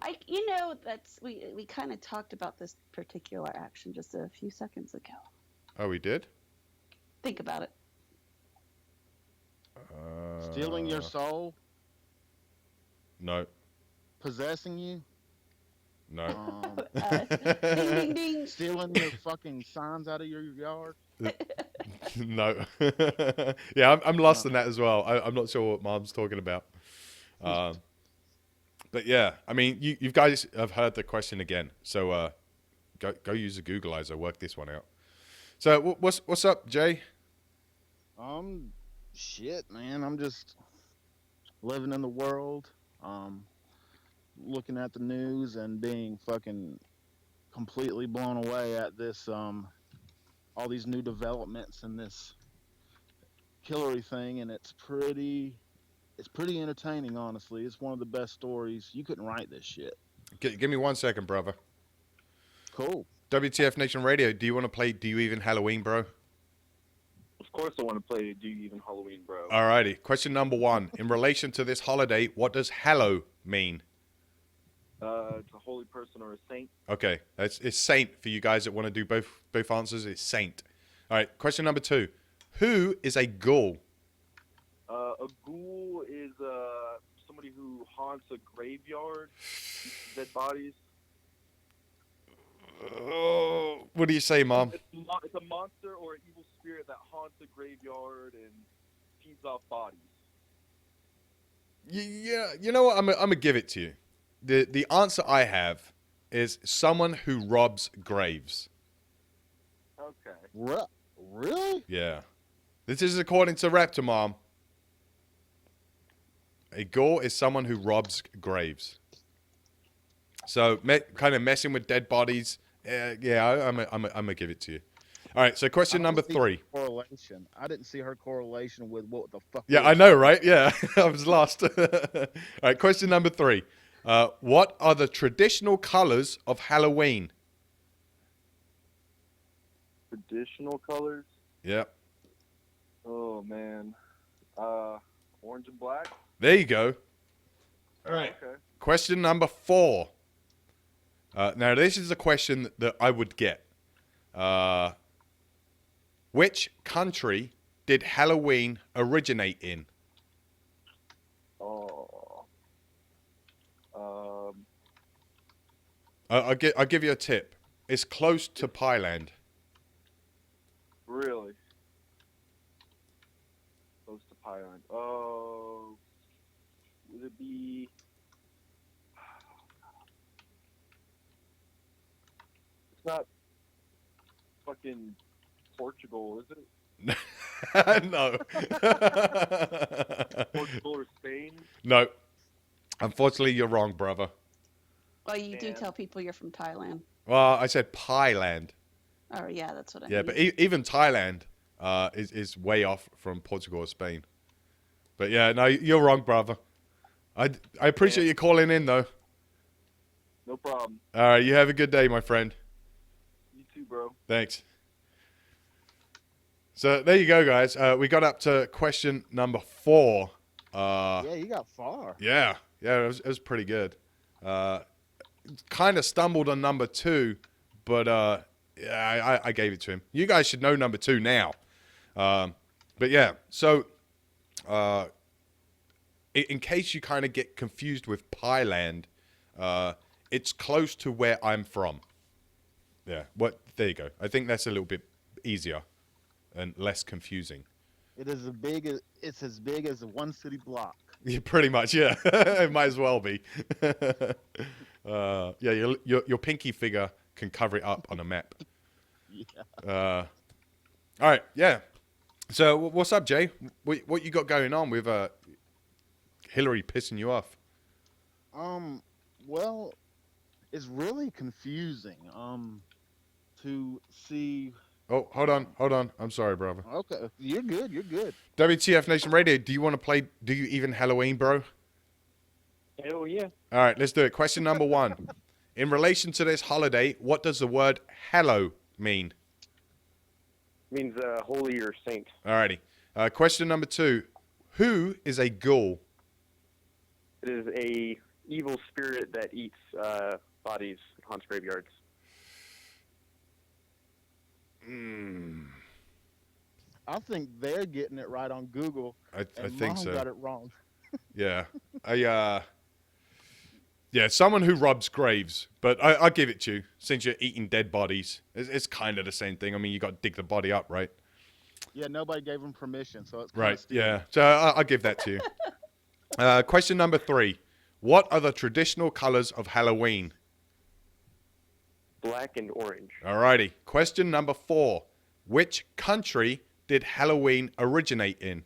that's we kind of talked about this particular action just a few seconds ago. Oh, we did? Think about it. Stealing your soul? No. Possessing you? No. Ding, ding, ding. Stealing your fucking signs out of your yard? No. Yeah, I'm lost in that as well. I'm not sure what Mom's talking about. But yeah, I mean, you guys have heard the question again. So go use the Googleizer, work this one out. So what's up, Jay? Shit, man. I'm just living in the world, looking at the news and being fucking completely blown away at this, all these new developments in this Hillary thing, and it's pretty entertaining, honestly. It's one of the best stories. You couldn't write this shit. Give me 1 second, brother. Cool. WTF Nation Radio, do you want to play Do You Even Halloween, bro? Of course I want to play Do You Even Halloween, bro. Alrighty. Question number 1. In relation to this holiday, what does hallow mean? It's a holy person or a saint. Okay. It's saint for you guys that want to do both answers. It's saint. All right. Question number 2. Who is a ghoul? A ghoul is somebody who haunts a graveyard, dead bodies. Oh, what do you say, Mom? It's a monster or an evil spirit that haunts a graveyard and feeds off bodies. Yeah, you know what? I'm gonna give it to you. The answer I have is someone who robs graves. Okay. Really? Yeah. This is according to Raptor, Mom. A ghoul is someone who robs graves. So, kind of messing with dead bodies. Yeah, I'm gonna give it to you. All right. So, question number 3. Correlation. I didn't see her correlation with what the fuck. Yeah, I know, right? Yeah, I was lost. All right. Question number 3. What are the traditional colors of Halloween? Traditional colors? Yep. Oh, man. Orange and black? There you go. All right. Okay. Question number 4. Now, this is a question that I would get. Which country did Halloween originate in? I'll give you a tip. It's close to Pyland. Really? Close to Pyland. Oh, would it be... It's not fucking Portugal, is it? No. Portugal or Spain? No. Unfortunately, you're wrong, brother. Well, you do tell people you're from Thailand. Well, I said Pyland. Oh, yeah, that's what I Yeah, mean. but even Thailand is way off from Portugal or Spain. But yeah, no, you're wrong, brother. I appreciate you calling in, though. No problem. All right, you have a good day, my friend. You too, bro. Thanks. So there you go, guys. We got up to question number 4. Yeah, you got far. Yeah, it was pretty good. Kind of stumbled on number 2, But yeah, I gave it to him. You guys should know number 2 now. But yeah, so in case you kind of get confused with Pyland, it's close to where I'm from. Yeah, there you go. I think that's a little bit easier and less confusing. It's as big as one city block. Yeah, pretty much, yeah. It might as well be. Yeah, your pinky figure can cover it up on a map. Yeah. All right, yeah. So what's up, Jay? What you got going on with Hillary pissing you off? Well, it's really confusing to see. Oh, hold on. I'm sorry, brother. Okay, you're good. WTF Nation Radio, do you want to play Do You Even Halloween, bro? Hell yeah. All right, let's do it. Question number 1. In relation to this holiday, what does the word hallow mean? Means holy or saint. Alrighty. Question number 2. Who is a ghoul? It is a evil spirit that eats bodies, haunts graveyards. I think they're getting it right on Google. I and think Mom so. got it wrong. Yeah. Yeah, someone who robs graves. But I'll give it to you. Since you're eating dead bodies, it's kind of the same thing. I mean, you got to dig the body up, right? Yeah, nobody gave them permission, so it's Right, yeah. So I'll give that to you. Question number 3. What are the traditional colors of Halloween? Black and orange. Alrighty. Question number 4. Which country did Halloween originate in?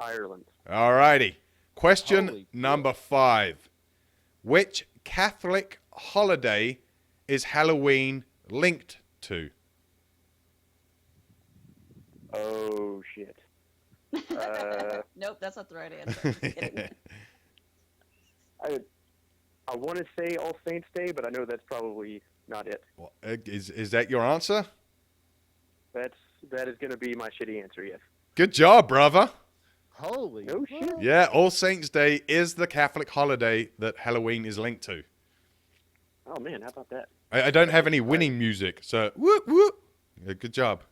Ireland. Alrighty. Question number 5. Which Catholic holiday is Halloween linked to? Oh, shit. Nope, that's not the right answer. Just kidding. I want to say All Saints Day, but I know that's probably not it. Well, is that your answer? That is going to be my shitty answer, yes. Good job, brother. Holy no shit. Yeah, All Saints Day is the Catholic holiday that Halloween is linked to. Oh, man, how about that? I don't have any winning music, so whoop, whoop. Yeah, good job.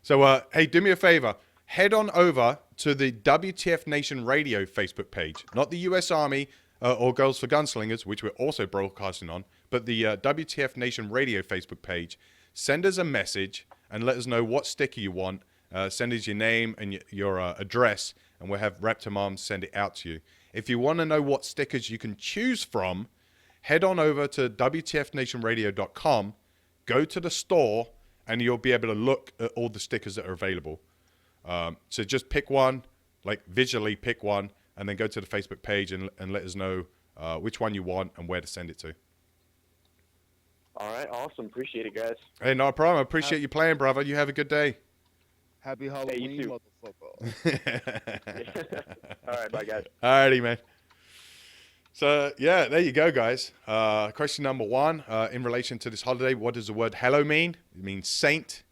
So, hey, do me a favor. Head on over to the WTF Nation Radio Facebook page. Not the U.S. Army or Girls for Gunslingers, which we're also broadcasting on, but the WTF Nation Radio Facebook page. Send us a message and let us know what sticker you want. Send us your name and your address, and we'll have Reptomoms send it out to you. If you want to know what stickers you can choose from, head on over to WTFNationRadio.com, go to the store, and you'll be able to look at all the stickers that are available. So just pick one, like visually pick one, and then go to the Facebook page and let us know which one you want and where to send it to. All right, awesome. Appreciate it, guys. Hey, no problem. I appreciate you playing, brother. You have a good day. Happy Halloween, you too. motherfucker. All right, bye, guys. Alrighty, man. So, yeah, there you go, guys. Question number 1, in relation to this holiday, what does the word hallow mean? It means saint.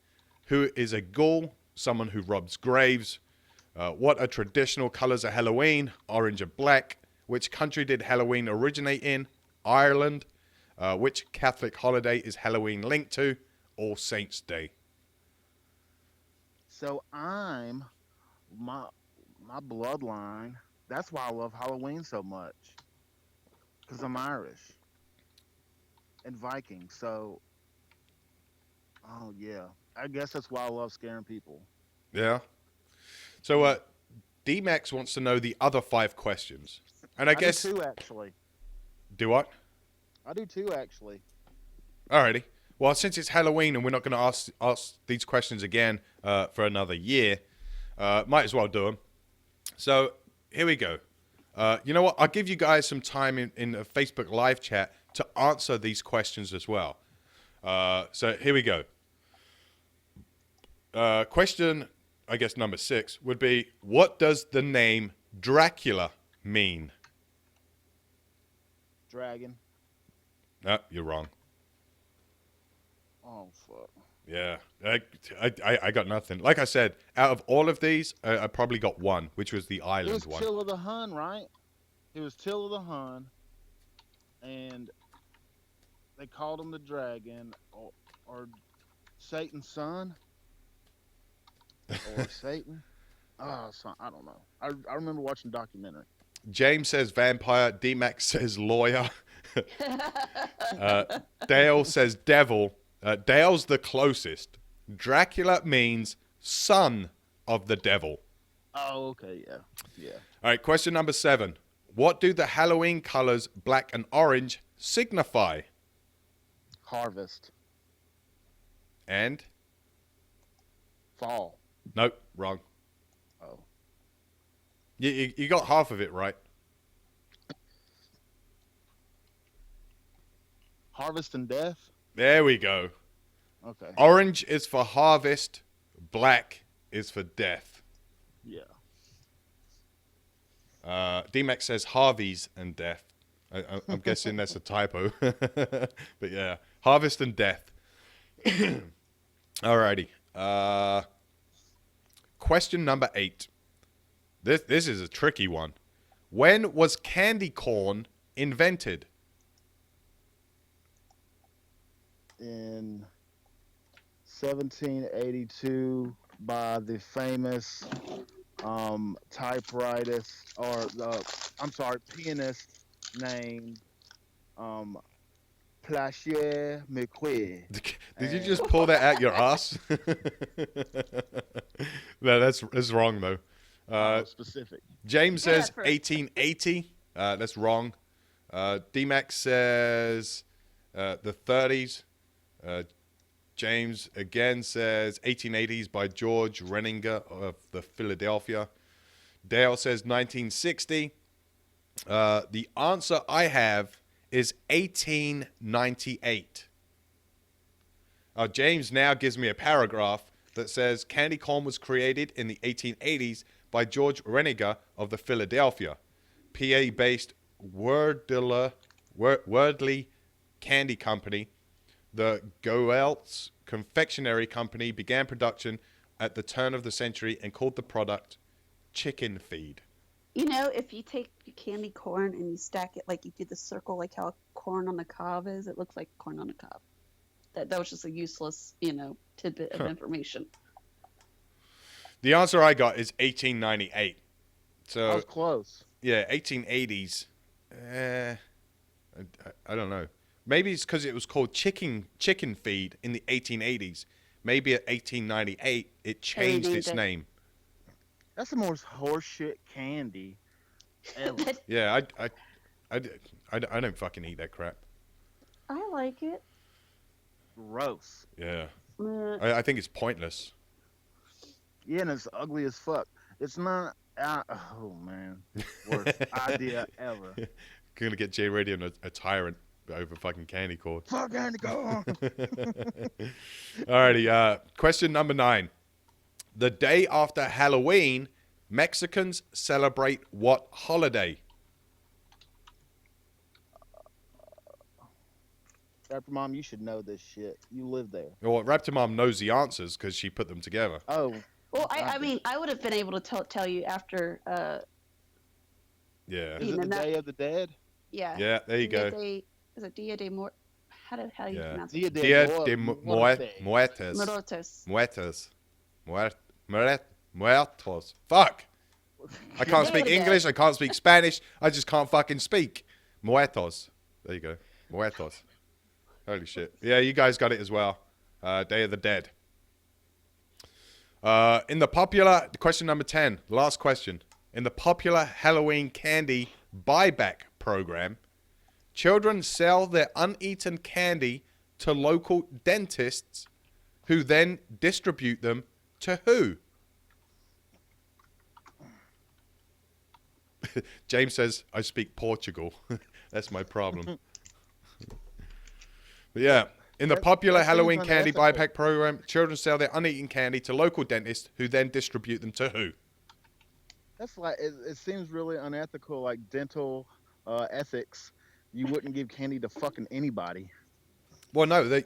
Who is a ghoul? Someone who robs graves. What are traditional colors of Halloween? Orange and black. Which country did Halloween originate in? Ireland. Which Catholic holiday is Halloween linked to? All Saints Day. So my bloodline. That's why I love Halloween so much. Because I'm Irish and Viking. So, oh yeah, I guess that's why I love scaring people. Yeah. So, D-Max wants to know the other 5 questions, and I guess do 2 actually. Do what? I do 2 actually. Alrighty. Well, since it's Halloween and we're not going to ask these questions again for another year, might as well do them. So here we go. You know what? I'll give you guys some time in a Facebook live chat to answer these questions as well. So here we go. Question, I guess, number 6 would be, what does the name Dracula mean? Dragon. No, you're wrong. Oh, fuck. Yeah, I got nothing. Like I said, out of all of these, I probably got one, which was the It island was one. Till of the Hun, right? It was Till of the Hun, and they called him the dragon, or Satan's son, or Satan. Oh, I don't know. I remember watching a documentary. James says vampire. D-Max says lawyer. Dale says devil. Dale's the closest. Dracula means son of the devil. Oh, okay, yeah, yeah. All right, question number 7. What do the Halloween colors black and orange signify? Harvest. And? Fall. Nope, wrong. Oh. You got half of it right. Harvest and death? There we go. Okay. Orange is for harvest. Black is for death. Yeah. D-Max says Harvey's and death. I'm guessing that's a typo. But yeah, harvest and death. Alrighty. Question number 8. This is a tricky one. When was candy corn invented? In 1782 by the famous typewritist, or pianist named Placier McQueen. Did you just pull that out your ass? No, that's wrong though. Specific. James says 1880. That's wrong. D-Max says the 30s. James again says 1880s by George Renninger of the Philadelphia. Dale says 1960. The answer I have is 1898. James now gives me a paragraph that says candy corn was created in the 1880s by George Renninger of the Philadelphia, PA-based Wordley Candy Company. The Goeltz Confectionery Company began production at the turn of the century and called the product chicken feed. You know, if you take candy corn and you stack it like you do the circle, like how corn on the cob is, it looks like corn on the cob. That was just a useless, tidbit of information. The answer I got is 1898. So that was close. Yeah, 1880s. I don't know. Maybe it's because it was called chicken feed in the 1880s. Maybe at 1898 it changed its name. That's the most horseshit candy ever. Yeah, I don't fucking eat that crap. I like it. Gross. Yeah. Uh, I think it's pointless. Yeah, and it's ugly as fuck. It's not. Oh man, worst idea ever. Gonna get J Radio a tyrant over fucking candy corn. Fuck candy corn. Alrighty. Question number 9. The day after Halloween, Mexicans celebrate what holiday? Raptor Mom, you should know this shit. You live there. Well, Raptor Mom knows the answers because she put them together. Oh. Well, I mean, I would have been able to tell you after. Yeah. Is it the Day of the Dead? Yeah. Yeah, there you go. Is it Dia de Muertos? How do you pronounce Dia it? de Muertos. Muertos. Muertos. Fuck. I can't speak English. I can't speak Spanish. I just can't fucking speak. Muertos. There you go. Muertos. Holy shit. Yeah, you guys got it as well. Day of the Dead. In the popular, question number 10, last question. In the popular Halloween candy buyback program, children sell their uneaten candy to local dentists who then distribute them to who? James says, I speak Portugal. That's my problem. But yeah, in the popular Halloween candy buyback program, children sell their uneaten candy to local dentists who then distribute them to who? That's like, it seems really unethical, like dental ethics. You wouldn't give candy to fucking anybody. Well, no,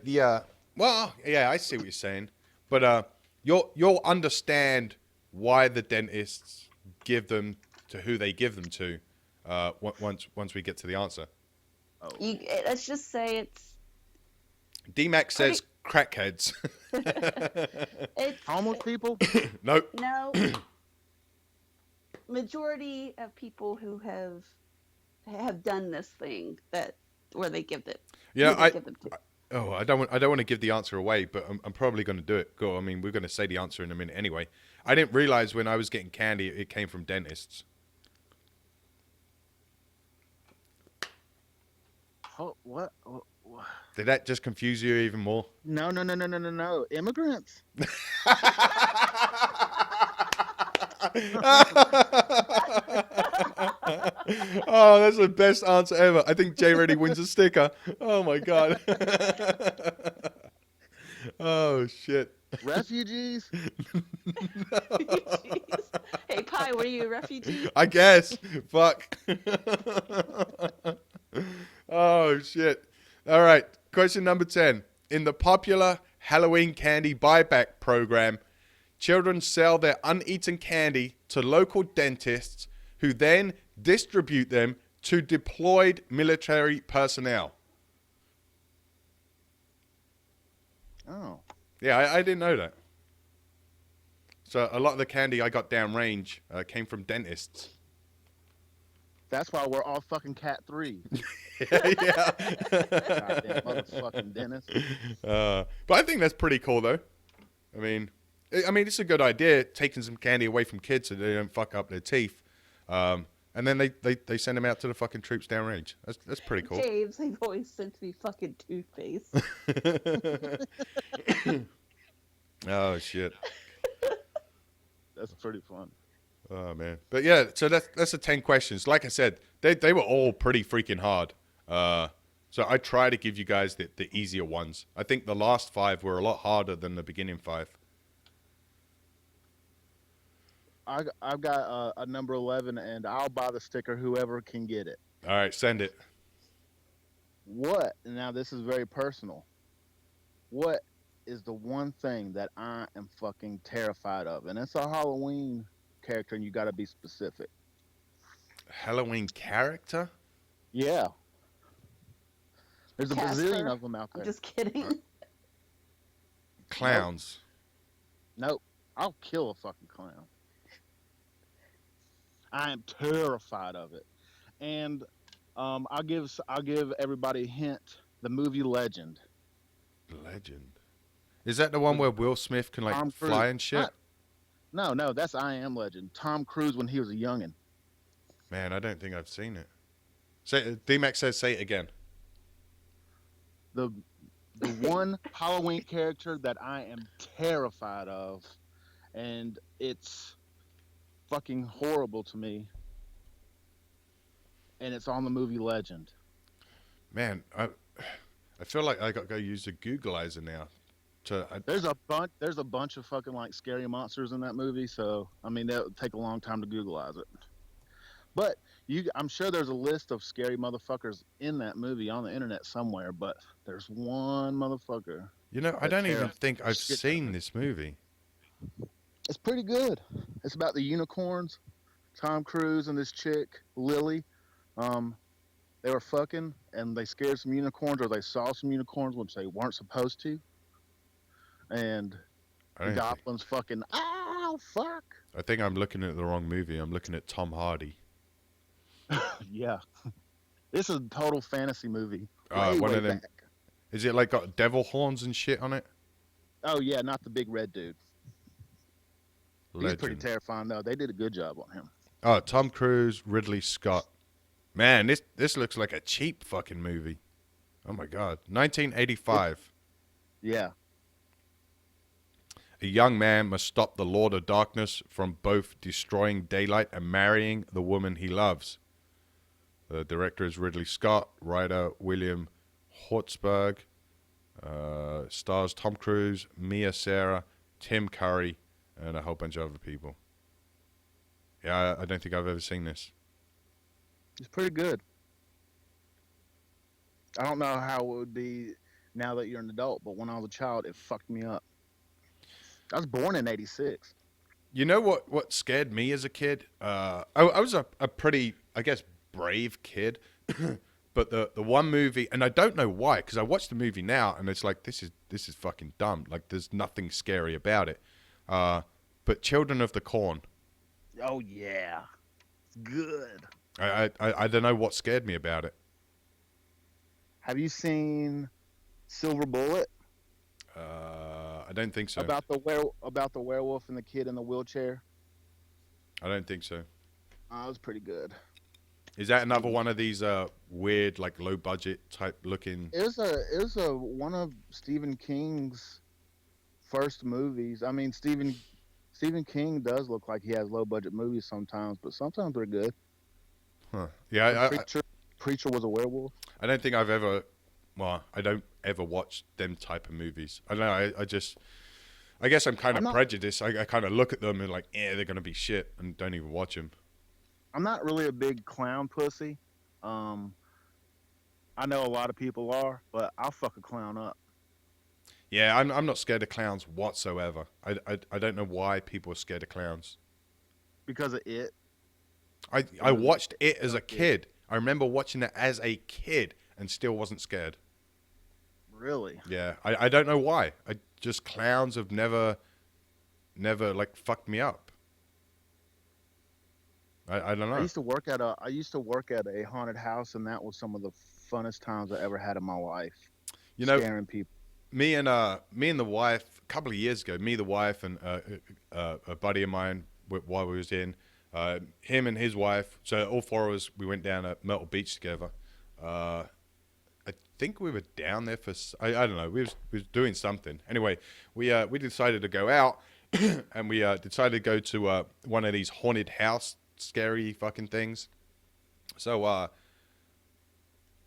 well, yeah, I see what you're saying. But you'll understand why the dentists give them to who they give them to once we get to the answer. Let's just say D-Mac says crackheads. Homeless people? Nope. No. Majority of people who have done this thing where they give it. Yeah, I give them to. I don't want to give the answer away, but I'm probably going to do it. Go. I mean, we're going to say the answer in a minute anyway. I didn't realize when I was getting candy, it came from dentists. Oh, what? Did that just confuse you even more? No. Immigrants. Oh, that's the best answer ever. I think Jay Reddy wins a sticker. Oh my god. Oh shit. Refugees? Hey, Pi, were you a refugee? I guess. Fuck. Oh shit. All right. Question number 10. In the popular Halloween candy buyback program, children sell their uneaten candy to local dentists who then distribute them to deployed military personnel. Oh. Yeah, I didn't know that. So a lot of the candy I got downrange came from dentists. That's why we're all fucking Cat 3. Yeah. Goddamn motherfucking dentist. But I think that's pretty cool, though. I mean, it's a good idea, taking some candy away from kids so they don't fuck up their teeth. And then they send them out to the fucking troops downrange. That's pretty cool. James, they've always sent me fucking toothpaste. Oh, shit. That's pretty fun. Oh, man. But yeah, so that's the 10 questions. Like I said, they were all pretty freaking hard. So I try to give you guys the easier ones. I think the last 5 were a lot harder than the beginning 5. I've got a number 11, and I'll buy the sticker whoever can get it. All right, send it. What? Now, this is very personal. What is the one thing that I am fucking terrified of? And it's a Halloween character, and you got to be specific. Halloween character? Yeah. There's a Casper. bazillion of them out there. I'm just kidding. Clowns. Nope. I'll kill a fucking clown. I am terrified of it. And I'll give everybody a hint. The movie Legend. Legend. Is that the one where Will Smith can like Tom Cruise. fly and shit? No, that's I Am Legend. Tom Cruise when he was a youngin'. Man, I don't think I've seen it. Say D-Mac says say it again. The one Halloween character that I am terrified of, and it's fucking horrible to me, and it's on the movie Legend. Man, I feel like I got to go use the Googleizer now. There's a bunch of fucking like scary monsters in that movie, so I mean that would take a long time to Googleize it. But I'm sure there's a list of scary motherfuckers in that movie on the internet somewhere, but there's one motherfucker. You know, I don't even think I've seen this movie. It's pretty good. It's about the unicorns, Tom Cruise and this chick, Lily. They were fucking, and they scared some unicorns, or they saw some unicorns, which they weren't supposed to. And the goblins fucking, oh, fuck. I think I'm looking at the wrong movie. I'm looking at Tom Hardy. Yeah. This is a total fantasy movie. One Way of them. back. Is it like got devil horns and shit on it? Oh, yeah, not the big red dude. Legend. He's pretty terrifying, though. They did a good job on him. Oh, Tom Cruise, Ridley Scott. Man, this looks like a cheap fucking movie. Oh my god. 1985. Yeah. A young man must stop the Lord of Darkness from both destroying daylight and marrying the woman he loves. The director is Ridley Scott. Writer William Hortzberg. Stars Tom Cruise, Mia Sara, Tim Curry, and a whole bunch of other people. Yeah, I don't think I've ever seen this. It's pretty good. I don't know how it would be now that you're an adult, but when I was a child, it fucked me up. I was born in 86. You know what scared me as a kid? I was a pretty, I guess, brave kid. But the one movie, and I don't know why, because I watched the movie now, and it's like this is fucking dumb. Like there's nothing scary about it. But Children of the Corn. Oh yeah, it's good. I don't know what scared me about it. Have you seen Silver Bullet? I don't think so. About the werewolf and the kid in the wheelchair. I don't think so. It was pretty good. Is that another one of these weird, like low budget type looking? It was a one of Stephen King's first movies. I mean, Stephen King does look like he has low budget movies sometimes, but sometimes they're good. Huh. Yeah, Preacher was a werewolf. I don't think I've ever. Well, I don't ever watch them type of movies. I don't know. I guess I'm kind of prejudiced. I kind of look at them and like, they're gonna be shit, and don't even watch them. I'm not really a big clown pussy. I know a lot of people are, but I'll fuck a clown up. Yeah, I'm not scared of clowns whatsoever. I don't know why people are scared of clowns. Because of It. I watched It as a kid. I remember watching it as a kid and still wasn't scared. Really? Yeah, I don't know why. Clowns have never like fucked me up. I don't know. I used to work at a haunted house, and that was some of the funnest times I ever had in my life. You know, scaring people. Me and the wife a couple of years ago. Me, the wife, and a buddy of mine while we was in. Him and his wife. So all four of us, we went down at Myrtle Beach together. I think we were down there for I don't know. We was doing something. Anyway, we decided to go out, and we decided to go to one of these haunted house scary fucking things. So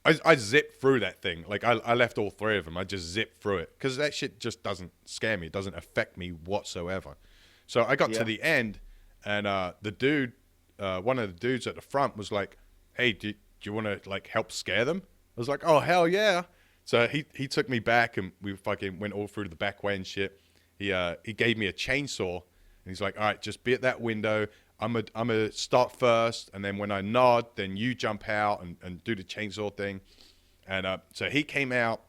I zipped through that thing. Like I left all three of them. I just zipped through it because that shit just doesn't scare me. It doesn't affect me whatsoever. So I got to the end, and the dude, one of the dudes at the front was like, "Hey, do you want to like help scare them?" I was like, "Oh hell yeah!" So he took me back, and we fucking went all through the back way and shit. He gave me a chainsaw, and he's like, "All right, just be at that window. I'm gonna start first, and then when I nod, then you jump out and do the chainsaw thing." And so he came out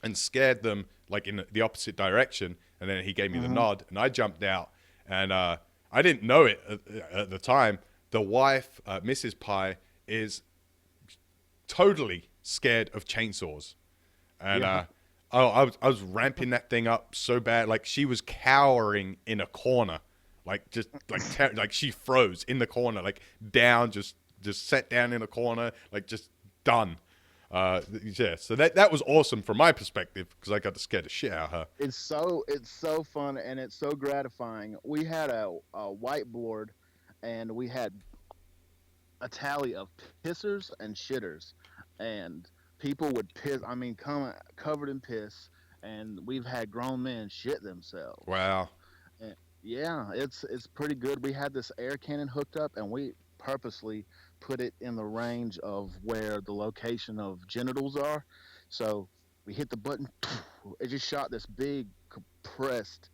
and scared them like in the opposite direction, and then he gave me the nod, and I jumped out, and I didn't know it at the time. The wife, Mrs. Pye, is totally scared of chainsaws, and I was ramping that thing up so bad, like she was cowering in a corner. Like just like like she froze in the corner, like down, just sat down in a corner, like just done. Yeah, so that was awesome from my perspective because I got to scare the shit out of her. It's so fun and it's so gratifying. We had a whiteboard, and we had a tally of pissers and shitters, and people would piss. I mean, come covered in piss, and we've had grown men shit themselves. Wow. Yeah, it's pretty good. We had this air cannon hooked up, and we purposely put it in the range of where the location of genitals are. So we hit the button, it just shot this big compressed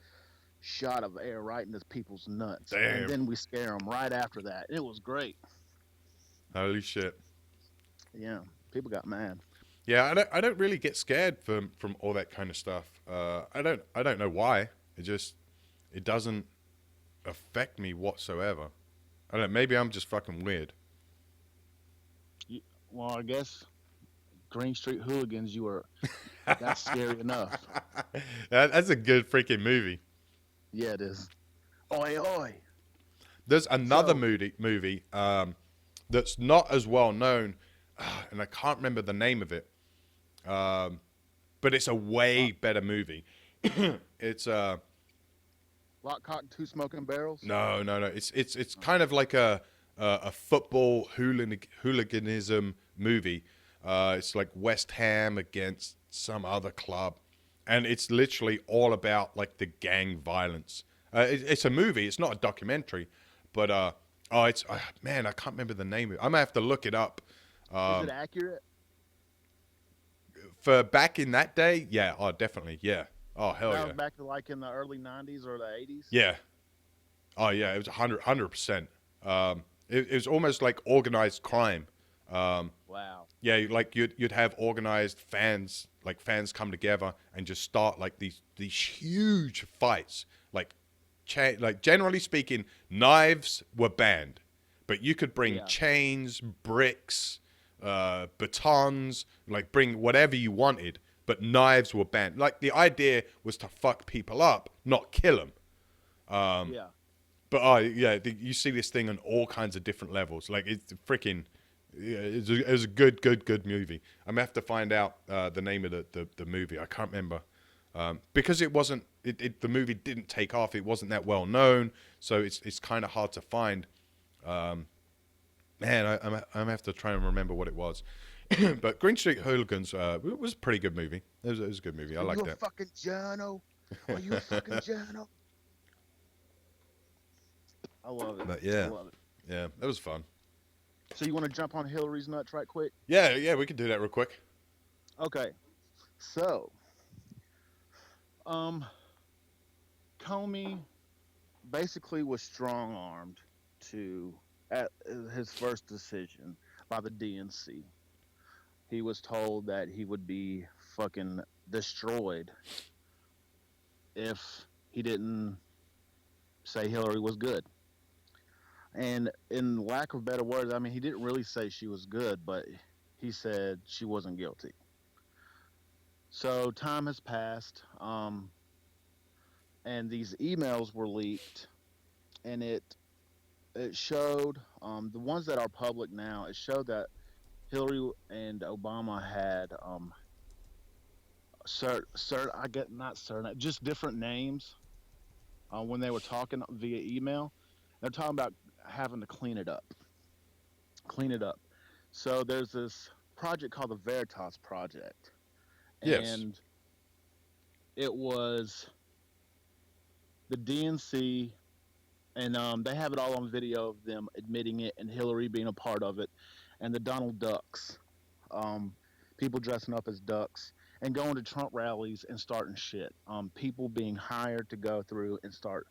shot of air right into people's nuts. Damn. And then we scare them right after that. It was great. Holy shit. Yeah, people got mad. Yeah, I don't really get scared from all that kind of stuff. I don't know why. It doesn't affect me whatsoever. I don't know, maybe I'm just fucking weird. Well, I guess Green Street Hooligans, that's scary enough. That's a good freaking movie. Yeah, it is. Oi, oi. There's another movie that's not as well known, and I can't remember the name of it, but it's a way better movie. It's Lock, Cock, Two Smoking Barrels? No. It's kind of like a football hooliganism movie. It's like West Ham against some other club, and it's literally all about like the gang violence. It's a movie. It's not a documentary, but man, I can't remember the name of it. I'm gonna have to look it up. Is it accurate? For back in that day, yeah. Oh, definitely, yeah. Oh, hell that yeah. was back to like in the early 90s or the 80s? Yeah. Oh, yeah, it was 100%. It was almost like organized crime. Wow. Yeah, like you'd have organized fans, like fans come together and just start like these huge fights. Like generally speaking, knives were banned, but you could bring chains, bricks, batons, like bring whatever you wanted, but knives were banned. Like the idea was to fuck people up, not kill them. Yeah. But you see this thing on all kinds of different levels. Like it's freaking. Yeah, it was a good movie. I'm gonna have to find out the name of the movie. I can't remember because it wasn't. The movie didn't take off. It wasn't that well known, so it's kind of hard to find. Man, I'm gonna have to try and remember what it was. But Green Street Hooligans was a pretty good movie. It was a good movie. I liked you it. Fucking journo? Are you a fucking journo? I love it. But yeah, I love it. Yeah, that was fun. So you want to jump on Hillary's nuts right quick? Yeah, we can do that real quick. Okay. So, Comey basically was strong-armed at his first decision by the DNC. He was told that he would be fucking destroyed if he didn't say Hillary was good. And in lack of better words, I mean, he didn't really say she was good, but he said she wasn't guilty. So time has passed, and these emails were leaked, and it showed, the ones that are public now, it showed that Hillary and Obama had just different names when they were talking via email. They're talking about having to clean it up. So there's this project called the Veritas Project. Yes. And it was the DNC, and they have it all on video of them admitting it and Hillary being a part of it, and the Donald Ducks, people dressing up as ducks and going to Trump rallies and starting shit. People being hired to go through and start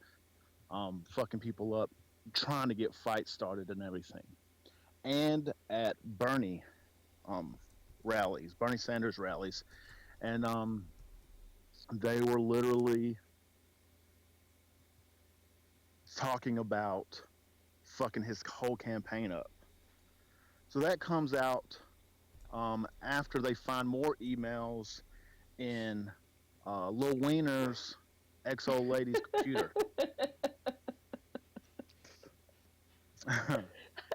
fucking people up, trying to get fights started and everything. And at Bernie Sanders rallies, and they were literally talking about fucking his whole campaign up. So that comes out after they find more emails in Lil Wiener's ex-old lady's computer.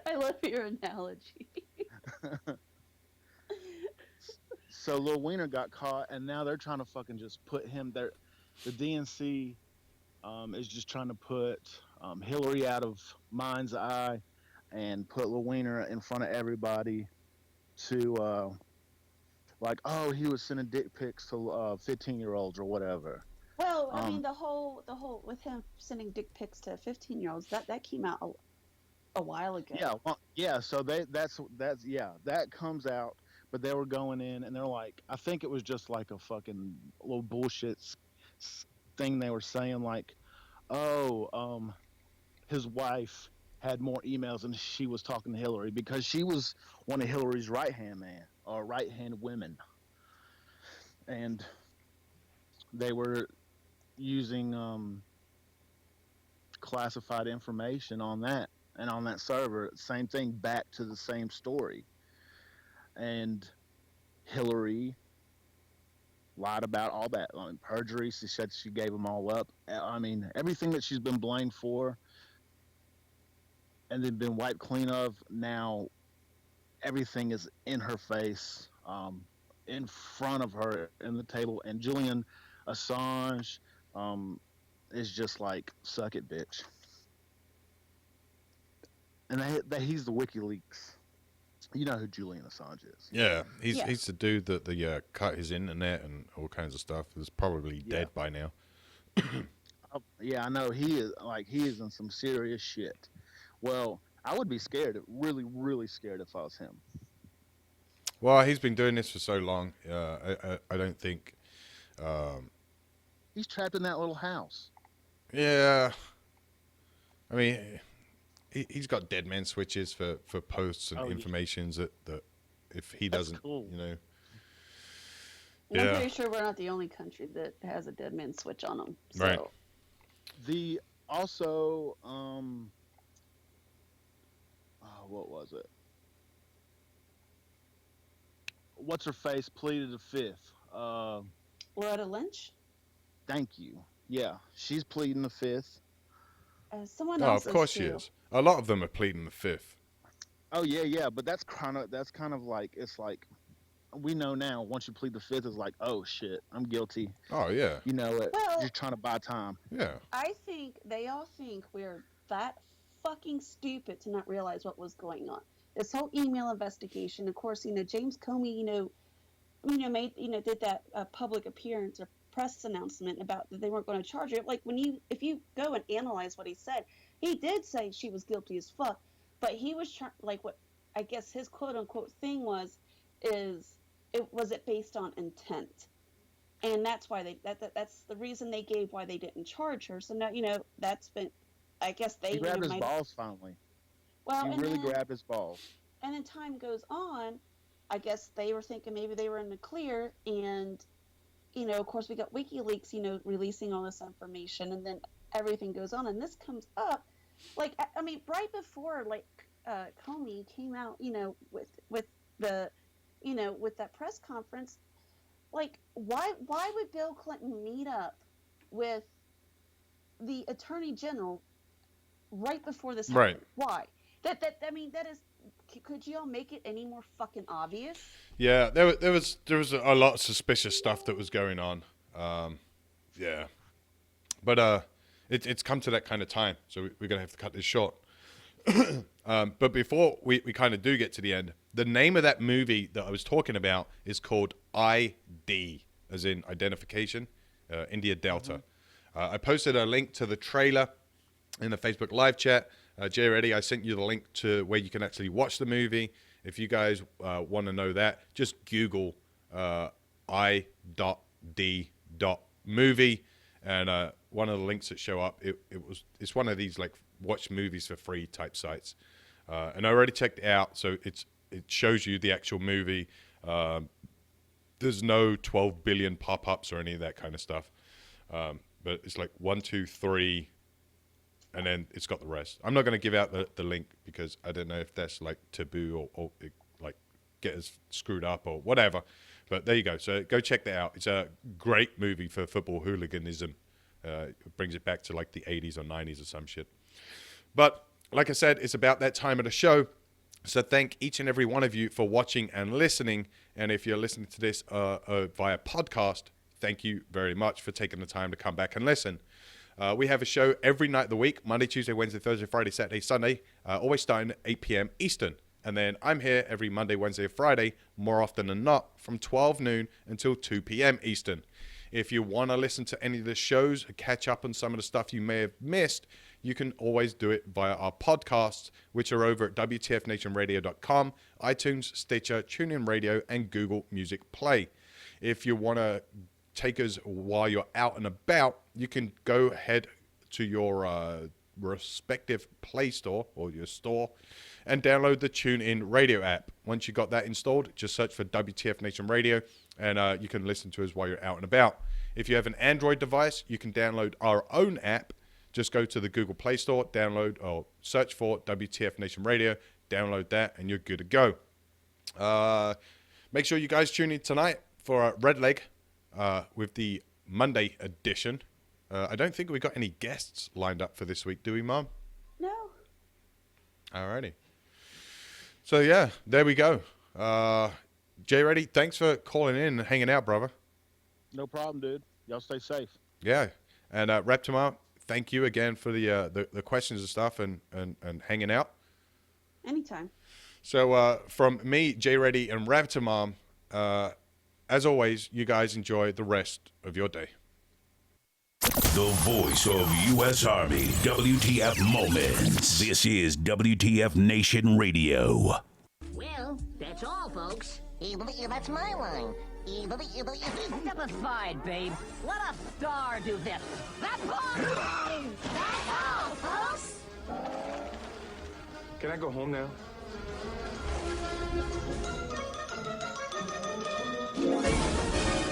I love your analogy. So Lil Wiener got caught, and now they're trying to fucking just put him there. The DNC is just trying to put Hillary out of mind's eye and put Lil Wiener in front of everybody to like, oh, he was sending dick pics to 15-year-olds or whatever. Well, I mean, the whole with him sending dick pics to 15-year-olds that came out a while ago. Yeah, well, yeah. So that comes out, but they were going in and they're like, I think it was just like a fucking little bullshit thing they were saying, like, oh, his wife had more emails and she was talking to Hillary because she was one of Hillary's right-hand women, and they were using classified information on that and on that server. Same thing, back to the same story. And Hillary lied about all that. I mean, perjury. She said she gave them all up. I mean, everything that she's been blamed for and then been wiped clean of, now everything is in her face, in front of her in the table. And Julian Assange is just like, suck it, bitch. And he's the WikiLeaks. You know who Julian Assange is. Yeah, he's the dude that cut his internet and all kinds of stuff. Is probably dead by now. Yeah, I know he is in some serious shit. Well, I would be scared, really, really scared if I was him. Well, he's been doing this for so long. I don't think. He's trapped in that little house. Yeah. I mean, he's got dead man switches for posts and informations that if he doesn't, cool. you know. And I'm Yeah. pretty sure we're not the only country that has a dead man switch on them. So. Right. The also, what was it? What's her face pleaded the fifth. Loretta Lynch? Thank you. Yeah, she's pleading the fifth. Someone Oh, else of course is she too. is. A lot of them are pleading the fifth. Oh yeah, but that's kind of like, it's like, we know now. Once you plead the fifth, it's like, oh shit, I'm guilty. Oh yeah. You know it. Well- You're trying to buy time. Yeah. I think they all think we're that fucking stupid to not realize what was going on. This whole email investigation, of course, James Comey, did that public appearance or press announcement about that they weren't going to charge her. Like if you go and analyze what he said, he did say she was guilty as fuck, but he was trying, like, what I guess his quote unquote thing was it based on intent, and that's why that's the reason they gave why they didn't charge her. So now that's been, I guess they He grabbed his balls finally. Well, He and really then- grabbed his balls. And then time goes on, I guess they were thinking maybe they were in the clear, and of course we got WikiLeaks, releasing all this information, and then everything goes on, and this comes up, like, I mean, right before, like, Comey came out, with the, with that press conference, like, why would Bill Clinton meet up with the Attorney General right before this happened? Right. Why? That is. Could you all make it any more fucking obvious? Yeah, there was a lot of suspicious stuff that was going on. Yeah, but it's come to that kind of time, so we're gonna have to cut this short. But before we kind of do get to the end, the name of that movie that I was talking about is called ID, as in identification, India Delta. I posted a link to the trailer in the Facebook live chat. Jay Reddy, I sent you the link to where you can actually watch the movie. If you guys want to know that, just Google I.D.movie, and one of the links that show up, it's one of these like watch movies for free type sites. And I already checked it out, so it shows you the actual movie. There's no 12 billion pop-ups or any of that kind of stuff. But it's like 1, 2, 3. And then it's got the rest. I'm not going to give out the link because I don't know if that's like taboo or it, like get us screwed up or whatever. But there you go. So go check that out. It's a great movie for football hooliganism. It brings it back to like the 80s or 90s or some shit. But like I said, it's about that time of the show. So thank each and every one of you for watching and listening. And if you're listening to this via podcast, thank you very much for taking the time to come back and listen. We have a show every night of the week, Monday, Tuesday, Wednesday, Thursday, Friday, Saturday, Sunday, always starting at 8 p.m. Eastern. And then I'm here every Monday, Wednesday, Friday, more often than not, from 12 noon until 2 p.m. Eastern. If you want to listen to any of the shows, catch up on some of the stuff you may have missed, you can always do it via our podcasts, which are over at WTFNationRadio.com, iTunes, Stitcher, TuneIn Radio, and Google Music Play. If you want to take us while you're out and about, you can go ahead to your respective Play Store or your store and download the TuneIn Radio app. Once you got that installed, just search for WTF Nation Radio and you can listen to us while you're out and about. If you have an Android device, you can download our own app. Just go to the Google Play Store, download or search for WTF Nation Radio, download that, and you're good to go. Make sure you guys tune in tonight for Red Leg with the Monday edition. I don't think we got any guests lined up for this week, do we, Mom? No. Alrighty. So yeah, there we go. Jay Reddy, thanks for calling in and hanging out, brother. No problem, dude. Y'all stay safe. Yeah, and Reptimar, thank you again for the questions and stuff and hanging out. Anytime. So from me, Jay Reddy, and Reptimar, as always, you guys enjoy the rest of your day. The voice of U.S. Army, WTF Moments. This is WTF Nation Radio. Well, that's all, folks. That's my line. Step aside, babe. Let a star do this. That's all! That's all, folks! Can I go home now? Bye.